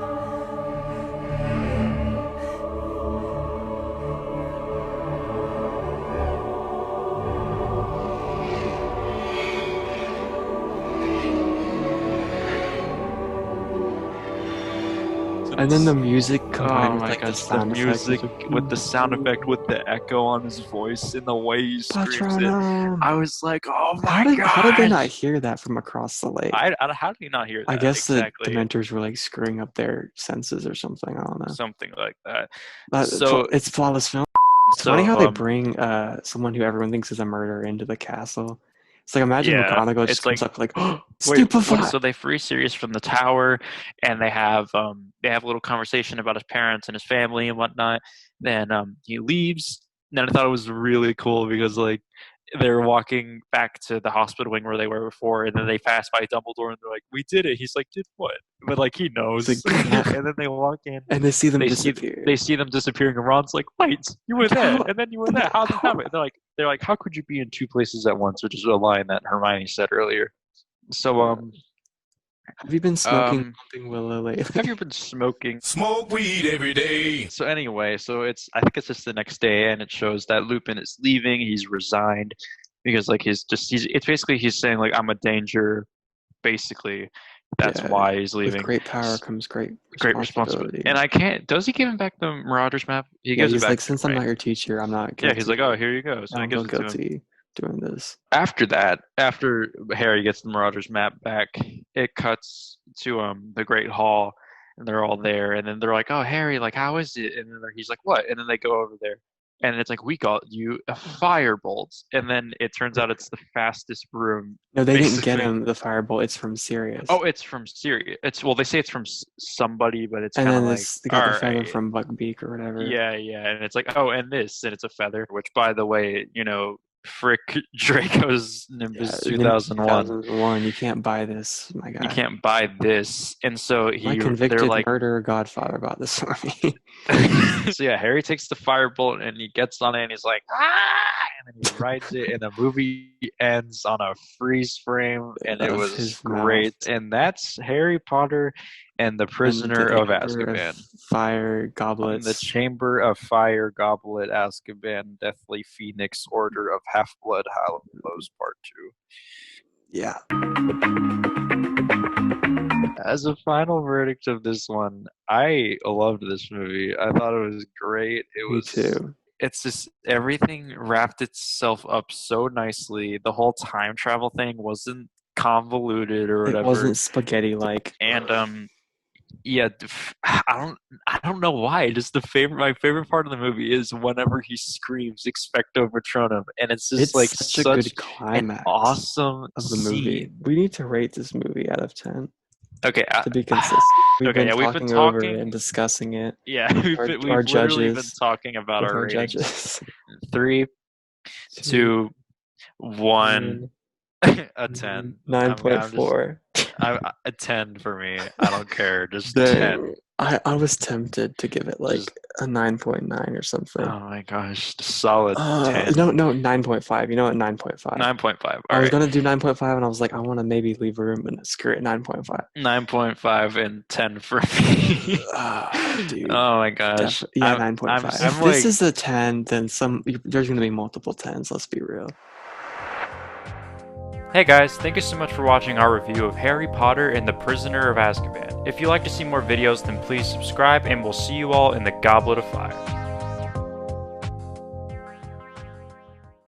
[SPEAKER 3] And then the music combined
[SPEAKER 4] Oh
[SPEAKER 3] with
[SPEAKER 4] my
[SPEAKER 3] like the
[SPEAKER 4] gosh, the
[SPEAKER 3] sound effects.
[SPEAKER 4] music with the sound effect, with the echo on his voice and the way he screams it.
[SPEAKER 3] Patronum.
[SPEAKER 4] I was like, oh my
[SPEAKER 3] How
[SPEAKER 4] god!
[SPEAKER 3] did they not hear that from across the lake?
[SPEAKER 4] How did you not hear that?
[SPEAKER 3] I guess
[SPEAKER 4] exactly.
[SPEAKER 3] the Dementors were like screwing up their senses or something. I don't know.
[SPEAKER 4] Something like that.
[SPEAKER 3] So it's flawless film. It's funny how they bring someone who everyone thinks is a murderer into the castle. It's like imagine McGonagall just comes up like, oh, stupefy.
[SPEAKER 4] So they free Sirius from the tower, and they have a little conversation about his parents and his family and whatnot. Then he leaves. And then I thought it was really cool because like they're walking back to the hospital wing where they were before, and then they pass by Dumbledore, and they're like, "We did it." He's like, "Did what?" But like he knows. And then they walk in,
[SPEAKER 3] and they see them disappear.
[SPEAKER 4] They see them disappearing, and Ron's like, "Wait, you were there, and then you were there. How did that happen?" And they're like, "How could you be in two places at once?" Which is a line that Hermione said earlier. So
[SPEAKER 3] have you been smoking Pumping Willow lately?
[SPEAKER 4] Have you been smoking?
[SPEAKER 7] Smoke weed every day.
[SPEAKER 4] So anyway, I think it's just the next day, and it shows that Lupin is leaving. He's it's basically he's saying like, I'm a danger, basically. That's why he's leaving.
[SPEAKER 3] With great power comes great responsibility.
[SPEAKER 4] And does he give him back the Marauders map? He gives it
[SPEAKER 3] he's
[SPEAKER 4] back
[SPEAKER 3] like, since I'm not your teacher, I'm not guilty.
[SPEAKER 4] Yeah, he's like, oh, here you go. So
[SPEAKER 3] I
[SPEAKER 4] he gives
[SPEAKER 3] feel
[SPEAKER 4] it to him.
[SPEAKER 3] guilty doing this.
[SPEAKER 4] After Harry gets the Marauders map back, it cuts to the Great Hall, and they're all there, and then they're like, "Oh, Harry, like, how is it?" And then he's like, "What?" And then they go over there, and it's like, "We got you a firebolt," and then it turns out it's the fastest broom.
[SPEAKER 3] No, they didn't get him the firebolt. It's from Sirius.
[SPEAKER 4] Oh, it's from Sirius. They say it's from somebody, but it's
[SPEAKER 3] and
[SPEAKER 4] kind of
[SPEAKER 3] then
[SPEAKER 4] like
[SPEAKER 3] they got the feather from Buckbeak or whatever.
[SPEAKER 4] Yeah, and it's like, oh, and it's a feather, which, by the way, frick Draco's Nimbus 2001.
[SPEAKER 3] 2001. You can't buy this, my guy.
[SPEAKER 4] You can't buy this. And so
[SPEAKER 3] my convicted murderer godfather bought this for me.
[SPEAKER 4] So yeah, Harry takes the firebolt and he gets on it and he's like, ah! And then he rides it, and the movie ends on a freeze frame, and it was great. Mouth. And that's Harry Potter and the Prisoner of Azkaban.
[SPEAKER 3] Fire Goblets.
[SPEAKER 4] The Chamber of Fire Goblet Azkaban, Deathly Phoenix, Order of Half-Blood Hallows Part 2.
[SPEAKER 3] Yeah.
[SPEAKER 4] As a final verdict of this one, I loved this movie. I thought it was great.
[SPEAKER 3] Me too.
[SPEAKER 4] It's just everything wrapped itself up so nicely. The whole time travel thing wasn't convoluted or whatever.
[SPEAKER 3] It wasn't spaghetti-like.
[SPEAKER 4] And yeah, I don't know why. Just my favorite part of the movie is whenever he screams "Expecto Patronum," and it's just like
[SPEAKER 3] such a good climax,
[SPEAKER 4] an awesome
[SPEAKER 3] of the movie.
[SPEAKER 4] Scene.
[SPEAKER 3] We need to rate this movie out of 10.
[SPEAKER 4] Okay,
[SPEAKER 3] to be consistent. We've been talking over and discussing it.
[SPEAKER 4] Yeah, we've literally been talking about our
[SPEAKER 3] judges.
[SPEAKER 4] 3, 2, 1, a 10.
[SPEAKER 3] 9.4.
[SPEAKER 4] A 10 for me. I don't care. Just 10.
[SPEAKER 3] I was tempted to give it like a 9.9 or something.
[SPEAKER 4] Oh my gosh, solid 10.
[SPEAKER 3] No, 9.5. You know what? 9.5.
[SPEAKER 4] 9.5.
[SPEAKER 3] I was
[SPEAKER 4] Alright.
[SPEAKER 3] gonna do 9.5, and I was like, I want to maybe leave room, and screw it, 9.5.
[SPEAKER 4] 9.5 and 10 for me.
[SPEAKER 3] Dude.
[SPEAKER 4] Oh my gosh.
[SPEAKER 3] Yeah,
[SPEAKER 4] I'm
[SPEAKER 3] 9.5. If
[SPEAKER 4] like,
[SPEAKER 3] this is a 10, then there's gonna be multiple 10s. Let's be real.
[SPEAKER 4] Hey guys, thank you so much for watching our review of Harry Potter and the Prisoner of Azkaban. If you'd like to see more videos, then please subscribe, and we'll see you all in the Goblet of Fire.